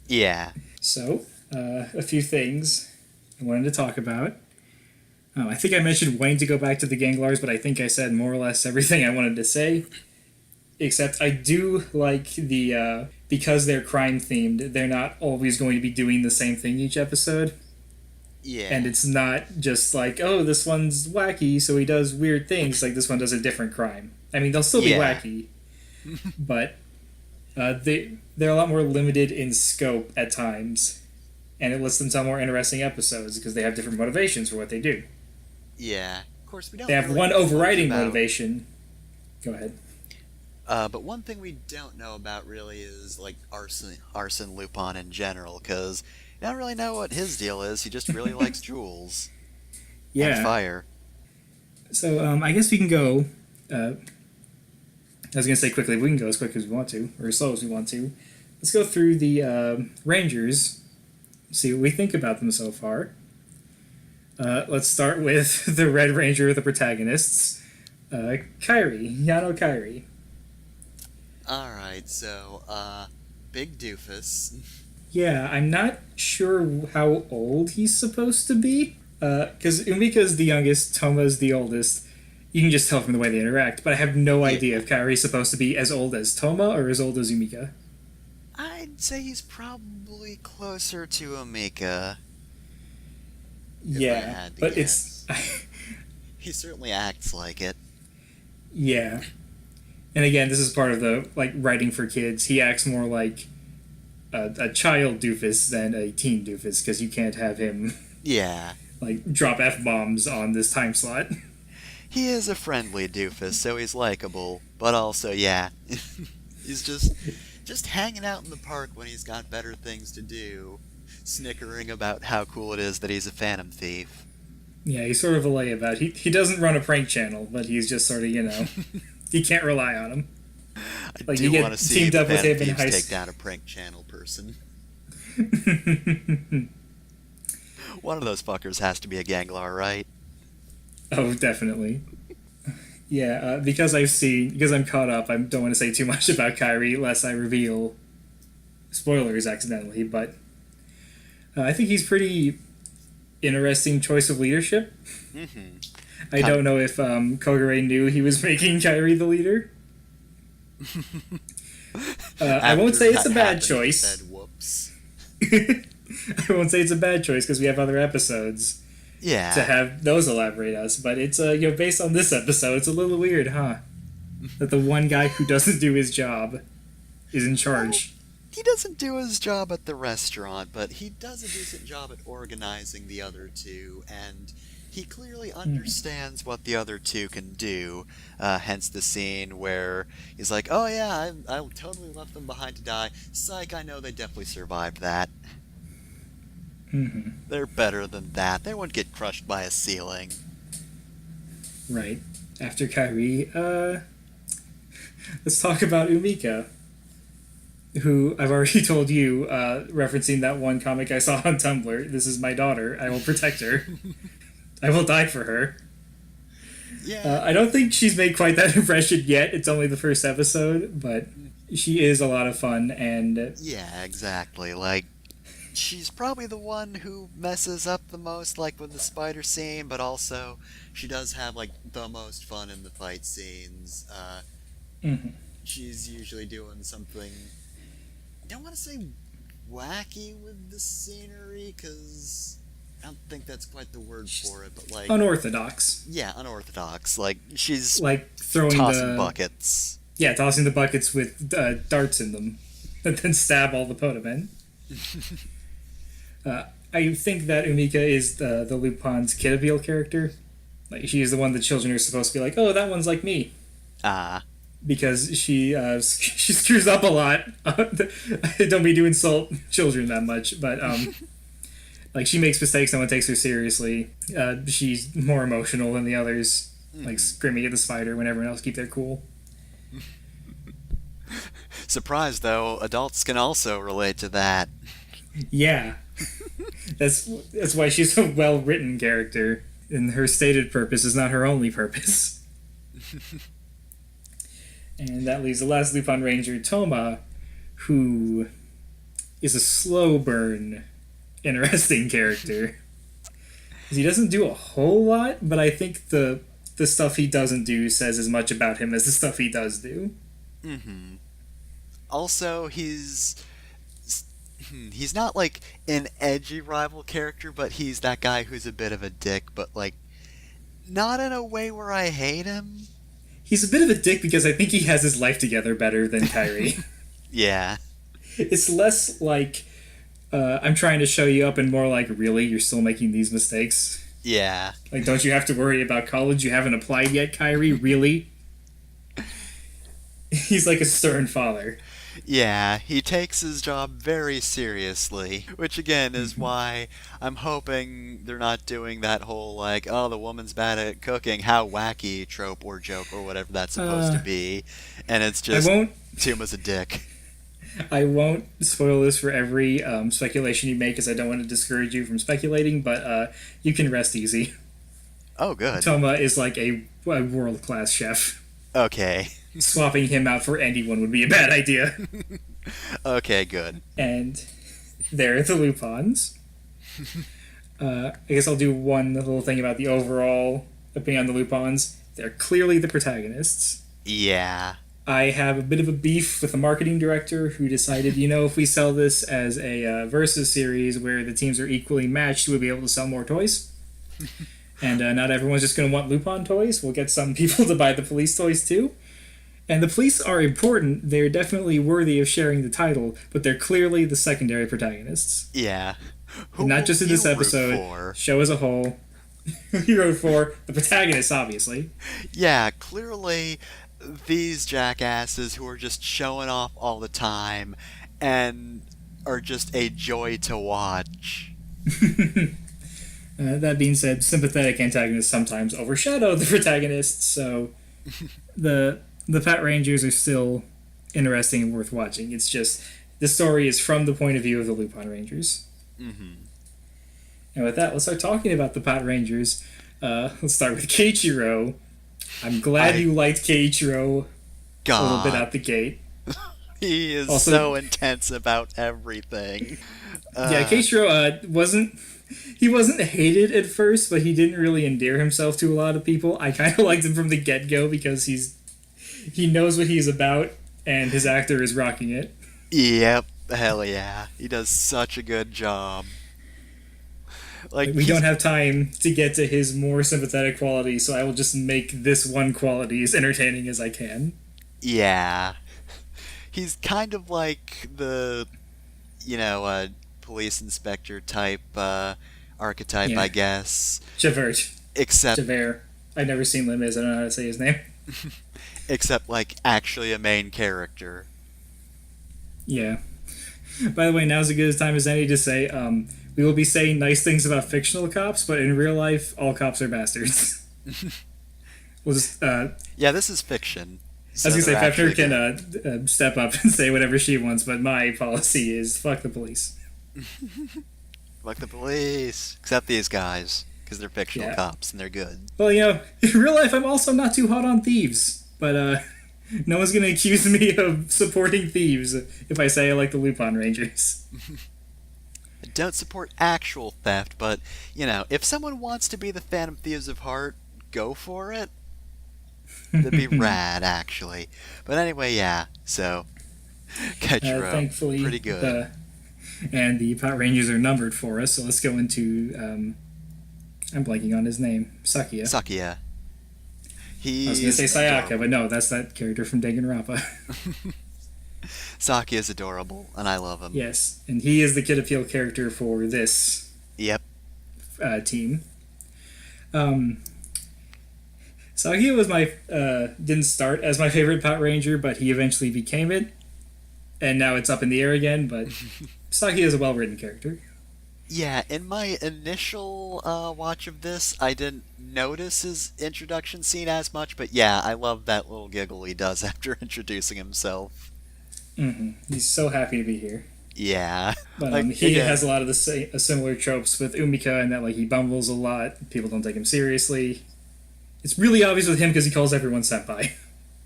Yeah. So, a few things I wanted to talk about. I think I mentioned wanting to go back to the Ganglars, but I think I said more or less everything I wanted to say. Except I do like the, because they're crime-themed, they're not always going to be doing the same thing each episode. Yeah. And it's not just like, oh, this one's wacky, so he does weird things. Like, this one does a different crime. I mean, they'll still be wacky, but they're a lot more limited in scope at times, and it lets them tell more interesting episodes because they have different motivations for what they do. Yeah. Of course, we don't. They have really one know overriding about... motivation. Go ahead. But one thing we don't know about really is like Arsene Lupin in general, because you don't really know what his deal is. He just really likes jewels. Yeah. And fire. So I guess we can go. I was going to say quickly, we can go as quick as we want to, or as slow as we want to. Let's go through the Rangers, see what we think about them so far. Let's start with the Red Ranger, the protagonists. Kairi, Yano Kairi. Alright, so, big doofus. Yeah, I'm not sure how old he's supposed to be. Because Umika's the youngest, Toma's the oldest. You can just tell from the way they interact, but I have no idea if Kairi's supposed to be as old as Toma or as old as Umika. I'd say he's probably closer to Omika. Yeah, but guess. He certainly acts like it. Yeah. And again, this is part of the, writing for kids. He acts more like a child doofus than a teen doofus, because you can't have him, Yeah. Drop F-bombs on this time slot. He is a friendly doofus, so he's likable, but also, yeah. He's just hanging out in the park when he's got better things to do, snickering about how cool it is that he's a phantom thief. Yeah, he's sort of a layabout. He doesn't run a prank channel, but he's just sort of, you can't rely on him. I do want to see the Phantom Thieves take down a prank channel person. One of those fuckers has to be a Ganglar, right? Oh, definitely. Yeah, because I'm caught up, I don't want to say too much about Kairi, lest I reveal spoilers accidentally, but I think he's pretty interesting choice of leadership. Mm-hmm. I don't know if Kogure knew he was making Kairi the leader. I won't say it's a bad choice. Said, whoops. I won't say it's a bad choice because we have other episodes to have those elaborate us. But it's based on this episode, it's a little weird, huh? That the one guy who doesn't do his job is in charge. He doesn't do his job at the restaurant, but he does a decent job at organizing the other two, and he clearly understands what the other two can do, hence the scene where he's like, oh yeah, I totally left them behind to die. Psych, I know they definitely survived that. Mm-hmm. They're better than that. They wouldn't get crushed by a ceiling. Right. After Kairi, let's talk about Umika. who I've already told you, referencing that one comic I saw on Tumblr. This is my daughter. I will protect her. I will die for her. Yeah. I don't think she's made quite that impression yet. It's only the first episode, but she is a lot of fun, and Yeah, exactly. Like, she's probably the one who messes up the most, like, with the spider scene, but also she does have, like, the most fun in the fight scenes. She's usually doing something, I don't want to say wacky with the scenery, because I don't think that's quite the word for it, but, like... unorthodox. Yeah, unorthodox. Like, she's Like throwing tossing buckets. Yeah, tossing the buckets with darts in them, and then stab all the Potomen. I think that Umika is the Lupin's kid appeal character. Like, she is the one that children are supposed to be like, oh, that one's like me. Because she screws up a lot. I don't mean to insult children that much, but like, she makes mistakes, no one takes her seriously. She's more emotional than the others, like screaming at the spider when everyone else keep their cool. Surprise, though, adults can also relate to that. Yeah. That's why she's a well-written character, and her stated purpose is not her only purpose. And that leaves the last Lupin Ranger, Toma, who is a slow burn, interesting character. He doesn't do a whole lot, but I think the stuff he doesn't do says as much about him as the stuff he does do. Also, he's not, like, an edgy rival character, but he's that guy who's a bit of a dick, but, like, not in a way where I hate him. He's a bit of a dick because I think he has his life together better than Kairi. Yeah. It's less like, I'm trying to show you up, and more like, really, you're still making these mistakes? Yeah. Like, don't you have to worry about college? You haven't applied yet, Kairi? Really? He's like a stern father. Yeah, he takes his job very seriously, which again is why I'm hoping they're not doing that whole, like, oh, the woman's bad at cooking, how wacky trope or joke or whatever that's supposed to be, and it's just Tuma's a dick. I won't spoil this for every speculation you make, because I don't want to discourage you from speculating, but you can rest easy. Oh, good. Toma is like a world-class chef. Okay. Swapping him out for anyone would be a bad idea. Okay, good. And there are the Lupins. I guess I'll do one little thing about the overall opinion on the Lupins. They're clearly the protagonists. Yeah. I have a bit of a beef with the marketing director who decided, if we sell this as a Versus series where the teams are equally matched, we'll be able to sell more toys. And not everyone's just going to want Lupin toys. We'll get some people to buy the police toys too. And the police are important. They're definitely worthy of sharing the title, but they're clearly the secondary protagonists. Yeah. And not just in this episode. Show as a whole. Who wrote for? The protagonists, obviously. Yeah, clearly these jackasses who are just showing off all the time and are just a joy to watch. That being said, sympathetic antagonists sometimes overshadow the protagonists, so the Pat Rangers are still interesting and worth watching. It's just, the story is from the point of view of the Lupin Rangers. And with that, let's start talking about the Pat Rangers. Let's start with Keiichiro. I'm glad you liked Keiichiro a little bit out the gate. He is also so intense about everything. Yeah, Keiichiro wasn't hated at first, but he didn't really endear himself to a lot of people. I kind of liked him from the get-go because he knows what he's about, and his actor is rocking it. Yep, hell yeah. He does such a good job. Like, we don't have time to get to his more sympathetic qualities, so I will just make this one quality as entertaining as I can. Yeah. He's kind of like the, police inspector type archetype, yeah. I guess. Javert. Except... Javert. I've never seen Les Mis, I don't know how to say his name. Except, like, actually a main character. Yeah. By the way, now's as good a time as any to say, we will be saying nice things about fictional cops, but in real life, all cops are bastards. We'll just, yeah, this is fiction. I was gonna say they're Pepper actually can good. step up and say whatever she wants, but my policy is fuck the police. Like the police, except these guys, because they're fictional Yeah. cops and they're good. Well, in real life, I'm also not too hot on thieves, but no one's gonna accuse me of supporting thieves if I say I like the Lupin Rangers. I don't support actual theft, but if someone wants to be the Phantom Thieves of Heart, go for it. That'd be rad, actually. But anyway, yeah. So, Ketchero, Thankfully, pretty good. And the Power Rangers are numbered for us, so let's go into. I'm blanking on his name. Sakia. Sakia. I was going to say Sayaka, but no, that's that character from Danganronpa. Sakia is adorable, and I love him. Yes, and he is the Kid Appeal character for this Yep. team. Sakia was didn't start as my favorite Power Ranger, but he eventually became it, and now it's up in the air again. But Sakia is a well-written character. Yeah, in my initial watch of this, I didn't notice his introduction scene as much, but yeah, I love that little giggle he does after introducing himself. He's so happy to be here. Yeah. But he has a lot of the similar tropes with Umika, and that he bumbles a lot. People don't take him seriously. It's really obvious with him because he calls everyone senpai.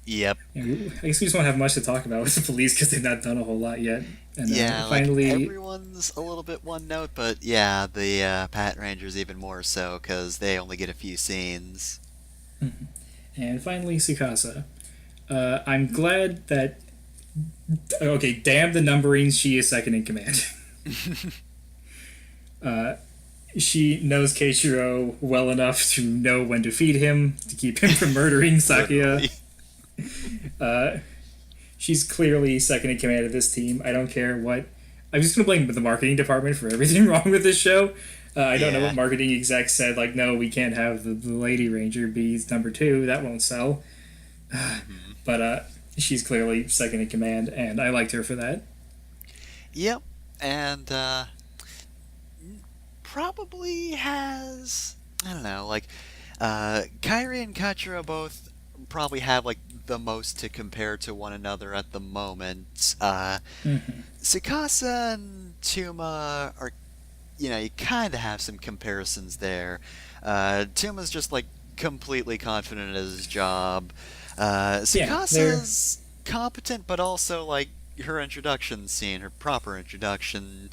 Yep. I guess we just won't have much to talk about with the police because they've not done a whole lot yet. And finally, everyone's a little bit one note, but yeah, the Pat Rangers even more so because they only get a few scenes. And finally, Tsukasa. I'm glad that. Okay, damn the numbering. She is second in command. She knows Keiichiro well enough to know when to feed him to keep him from murdering Sakia. She's clearly second in command of this team. I don't care what. I'm just going to blame the marketing department for everything wrong with this show. I don't know what marketing exec said. No, we can't have the Lady Ranger be number 2. That won't sell. But she's clearly second in command, and I liked her for that. Yep, and probably has, I don't know, Kairi and Kachiro both probably have the most to compare to one another at the moment. Tsukasa and Tuma are, you kind of have some comparisons there. Tuma's just completely confident in his job. Tsukasa's competent, but also her introduction scene, her proper introduction,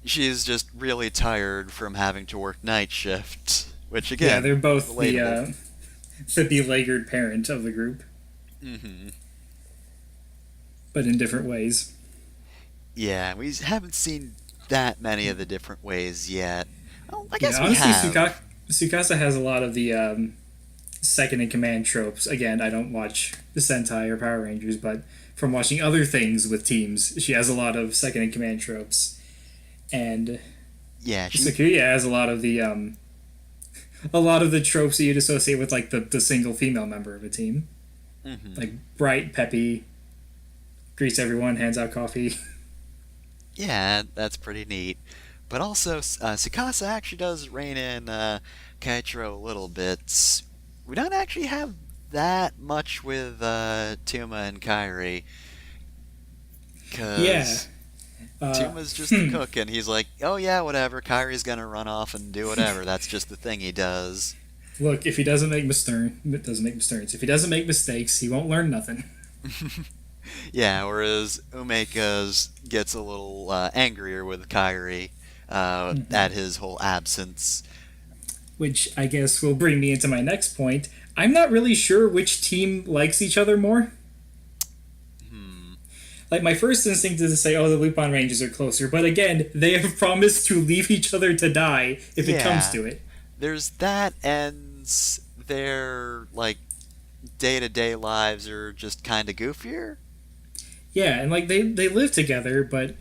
she's just really tired from having to work night shift, which again, they're both relatable. the beleaguered parent of the group. But in different ways. Yeah, we haven't seen that many of the different ways yet. Well, I guess honestly, we have. Tsukasa has a lot of the second in command tropes. Again, I don't watch the Sentai or Power Rangers, but from watching other things with teams, she has a lot of second in command tropes. And Sakuya has a lot of the tropes that you'd associate with the single female member of a team. Bright, peppy, greets everyone, hands out coffee. Yeah, that's pretty neat. But also, Tsukasa actually does rein in Keiichiro a little bit. We don't actually have that much with Tuma and Kairi. Because Tuma's just the cook, and he's like, oh yeah, whatever, Kairi's gonna run off and do whatever. That's just the thing he does. Look, if he doesn't make mistakes, if he doesn't make mistakes, he won't learn nothing. Yeah, whereas Umeka's gets a little angrier with Kairi at his whole absence. Which I guess will bring me into my next point. I'm not really sure which team likes each other more. My first instinct is to say, oh, the Lupin Rangers are closer. But again, they have promised to leave each other to die if it comes to it. There's that, and their, day-to-day lives are just kind of goofier. Yeah, and, they live together, but,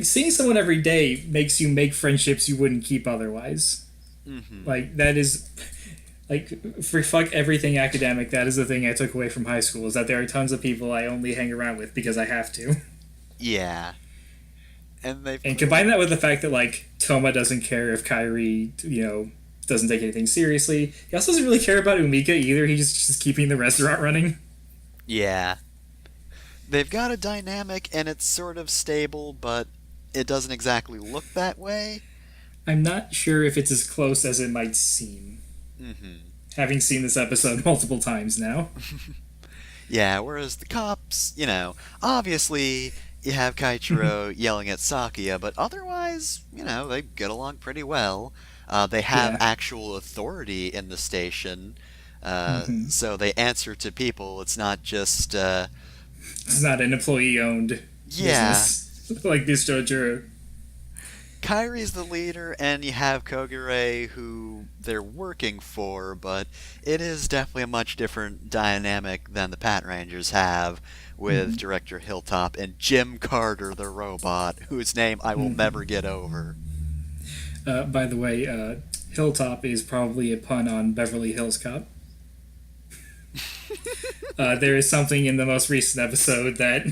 seeing someone every day makes you make friendships you wouldn't keep otherwise. That is... for fuck everything academic, that is the thing I took away from high school, is that there are tons of people I only hang around with because I have to. Yeah. And combine that with the fact that, Toma doesn't care if Kairi, doesn't take anything seriously. He also doesn't really care about Umika either. He's just keeping the restaurant running. Yeah. They've got a dynamic, and it's sort of stable, but it doesn't exactly look that way. I'm not sure if it's as close as it might seem. Mm-hmm. Having seen this episode multiple times now. Yeah, whereas the cops, obviously you have Kaichiro yelling at Sakuya, but otherwise, they get along pretty well. They have Yeah. actual authority in the station, Mm-hmm. so they answer to people. It's not just, It's not an employee-owned yeah. business like Bistrojuro. Kairi's the leader, and you have Kogure, who they're working for, but it is definitely a much different dynamic than the Pat Rangers have with Director Hilltop and Jim Carter, the robot, whose name I will never get over. By the way, Hilltop is probably a pun on Beverly Hills Cop. There is something in the most recent episode that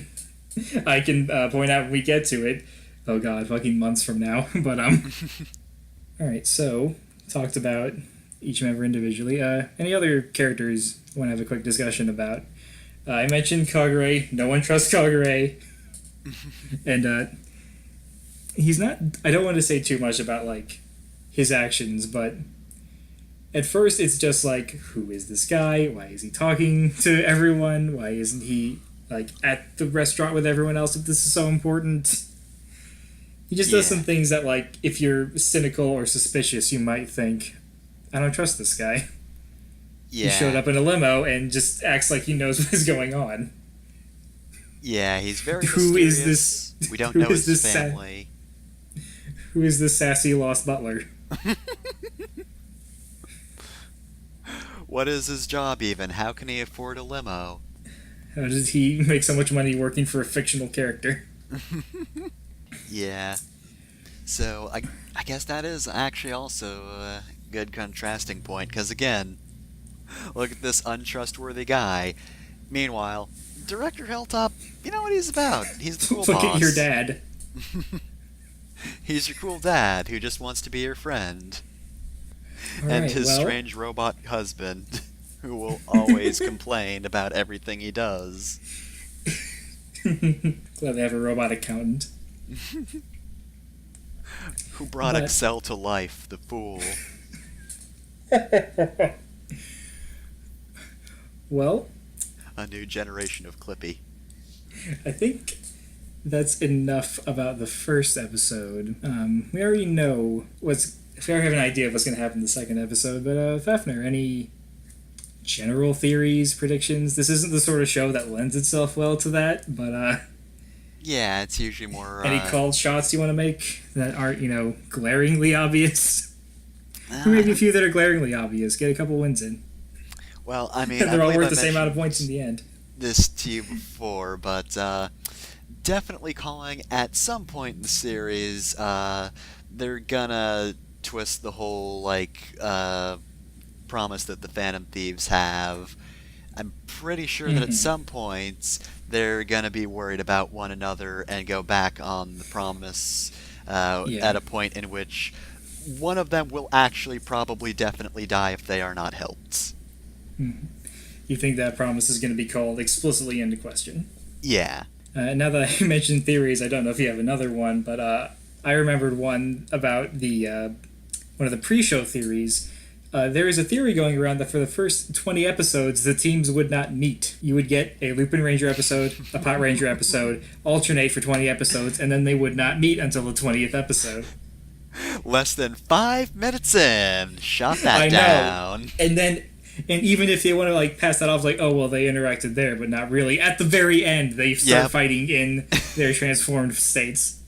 I can point out when we get to it. Oh god, fucking months from now. But alright, so talked about each member individually. Any other characters you want to have a quick discussion about? I mentioned Kagure. No one trusts Kagure. And he's not. I don't want to say too much about like his actions, but at first it's just like, who is this guy? Why is he talking to everyone? Why isn't he like at the restaurant with everyone else if this is so important? He just does some things that, like, if you're cynical or suspicious, you might think, I don't trust this guy. Yeah. He showed up in a limo and just acts like he knows what is going on. Yeah, he's very Who mysterious. is this? We don't who know is his this family. Who is this sassy lost butler? What is his job, even? How can he afford a limo? How does he make so much money working for a fictional character? Yeah. So, I guess that is actually also a good contrasting point, because again, look at this untrustworthy guy. Meanwhile, Director Hilltop, you know what he's about. He's the cool Look boss. at your dad. He's your cool dad who just wants to be your friend. All And right, his well, strange robot husband, who will always complain about everything he does. glad they have a robot accountant. Who brought But- Excel to life, the fool. Well, A new generation of Clippy. I think that's enough about the first episode. We already know we already have an idea of what's going to happen in the second episode, but Fafner, any general theories, predictions? This isn't the sort of show that lends itself well to that, but Yeah, it's usually more... any called shots you want to make that aren't, glaringly obvious? Maybe a few that are glaringly obvious. Get a couple wins in. Well, I mean, They're I all believe worth I the same amount of mentioned points in the end. this to you before, but definitely calling at some point in the series, they're gonna twist the whole, promise that the Phantom Thieves have. I'm pretty sure that at some points they're gonna be worried about one another and go back on the promise at a point in which one of them will actually probably definitely die if they are not helped. You think that promise is going to be called explicitly into question? Yeah. Now that I mentioned theories, I don't know if you have another one, but I remembered one about the one of the pre-show theories. There is a theory going around that for the first 20 episodes, the teams would not meet. You would get a Lupin Ranger episode, a Pot Ranger episode, alternate for 20 episodes, and then they would not meet until the 20th episode. Less than 5 minutes in. Shot that I down. know. And even if they want to pass that off, oh well, they interacted there, but not really. At the very end, they start fighting in their transformed states.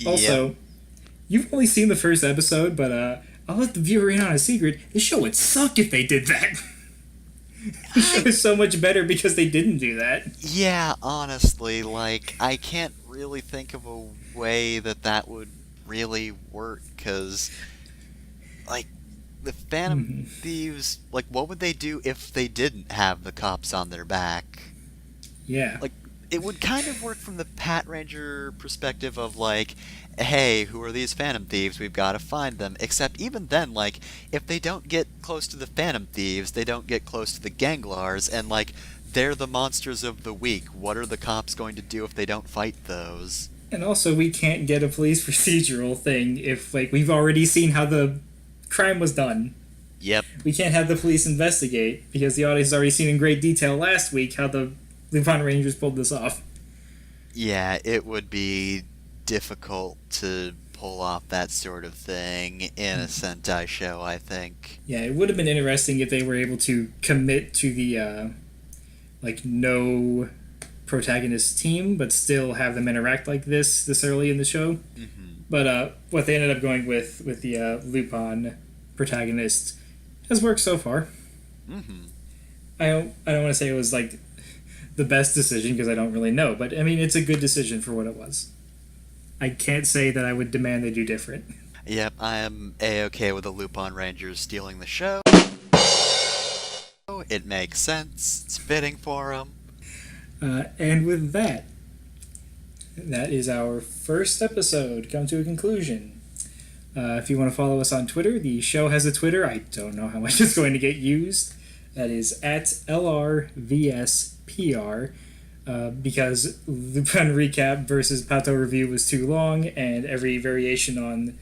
Also, you've only seen the first episode, but I'll let the viewer in on a secret. This show would suck if they did that. The show is so much better because they didn't do that. Yeah, honestly, I can't really think of a way that would really work, because, the Phantom Thieves, what would they do if they didn't have the cops on their back? Yeah. It would kind of work from the Pat Ranger perspective of, hey, who are these Phantom Thieves? We've got to find them. Except even then, if they don't get close to the Phantom Thieves, they don't get close to the Ganglars, and, they're the monsters of the week. What are the cops going to do if they don't fight those? And also, we can't get a police procedural thing if, like, we've already seen how the crime was done. Yep. We can't have the police investigate because the audience has already seen in great detail last week how the Lupin Rangers pulled this off. Yeah, it would be difficult to pull off that sort of thing in a Sentai show, I think. Yeah, it would have been interesting if they were able to commit to the, no protagonist team, but still have them interact like this early in the show. Mm-hmm. But what they ended up going with the Lupin protagonist has worked so far. Mm-hmm. I don't want to say it was like the best decision because I don't really know, but I mean it's a good decision for what it was. I can't say that I would demand they do different. Yep, I am A-okay with the Lupin Rangers stealing the show. It makes sense. It's fitting for them. And with that is our first episode come to a conclusion. If you want to follow us on Twitter, the show has a Twitter. I don't know how much it's going to get used. That is at LRVSPR, because Lupin Recap versus Pato Review was too long, and every variation on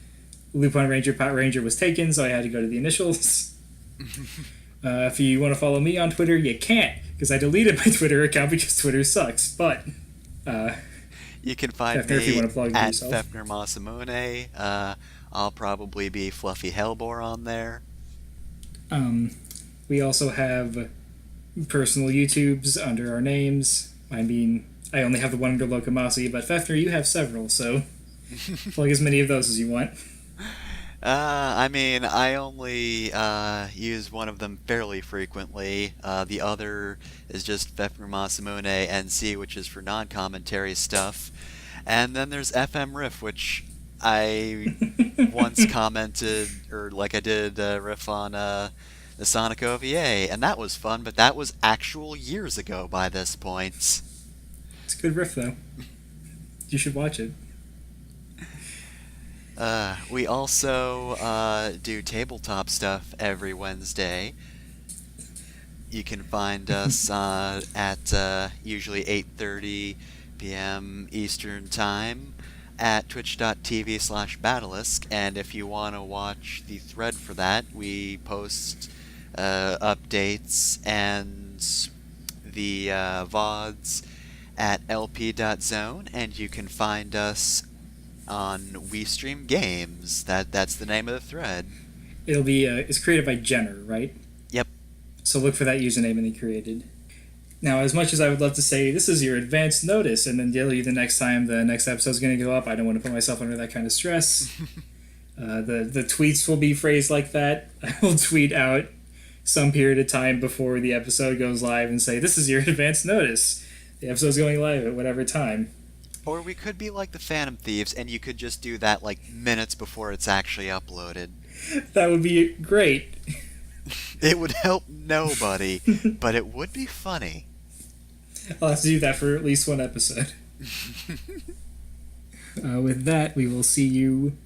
Lupin Ranger, Pat Ranger was taken, so I had to go to the initials. If you want to follow me on Twitter, you can't, because I deleted my Twitter account because Twitter sucks. But you can find Fefner, if you me want to plug at yourself. Fefner Masamune. I'll probably be Fluffy Hellbore on there. We also have personal YouTubes under our names. I mean, I only have the one under Locomasi, but Fefner, you have several, so plug as many of those as you want. I mean, I only use one of them fairly frequently. The other is just Fefner Masamune NC, which is for non-commentary stuff. And then there's FM Riff, which I once commented, or like I did riff on the Sonic OVA, and that was fun, but that was actual years ago by this point. It's a good riff, though. You should watch it. We also do tabletop stuff every Wednesday. You can find us at usually 8:30 p.m. Eastern Time at twitch.tv/Batalisk, and if you want to watch the thread for that, we post updates and the VODs at lp.zone, and you can find us on We Stream Games. That's the name of the thread. It'll be it's created by Jenner, right? Yep. So look for that username and he created. Now, as much as I would love to say this is your advance notice and then tell you the next time the next episode's going to go up, I don't want to put myself under that kind of stress. The tweets will be phrased like that. I will tweet out some period of time before the episode goes live and say, this is your advance notice. The episode's going live at whatever time. Or we could be like the Phantom Thieves, and you could just do that like minutes before it's actually uploaded. That would be great. It would help nobody, but it would be funny. I'll have to do that for at least one episode. With that, we will see you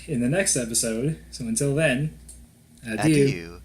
in the next episode. So until then, adieu. Adieu.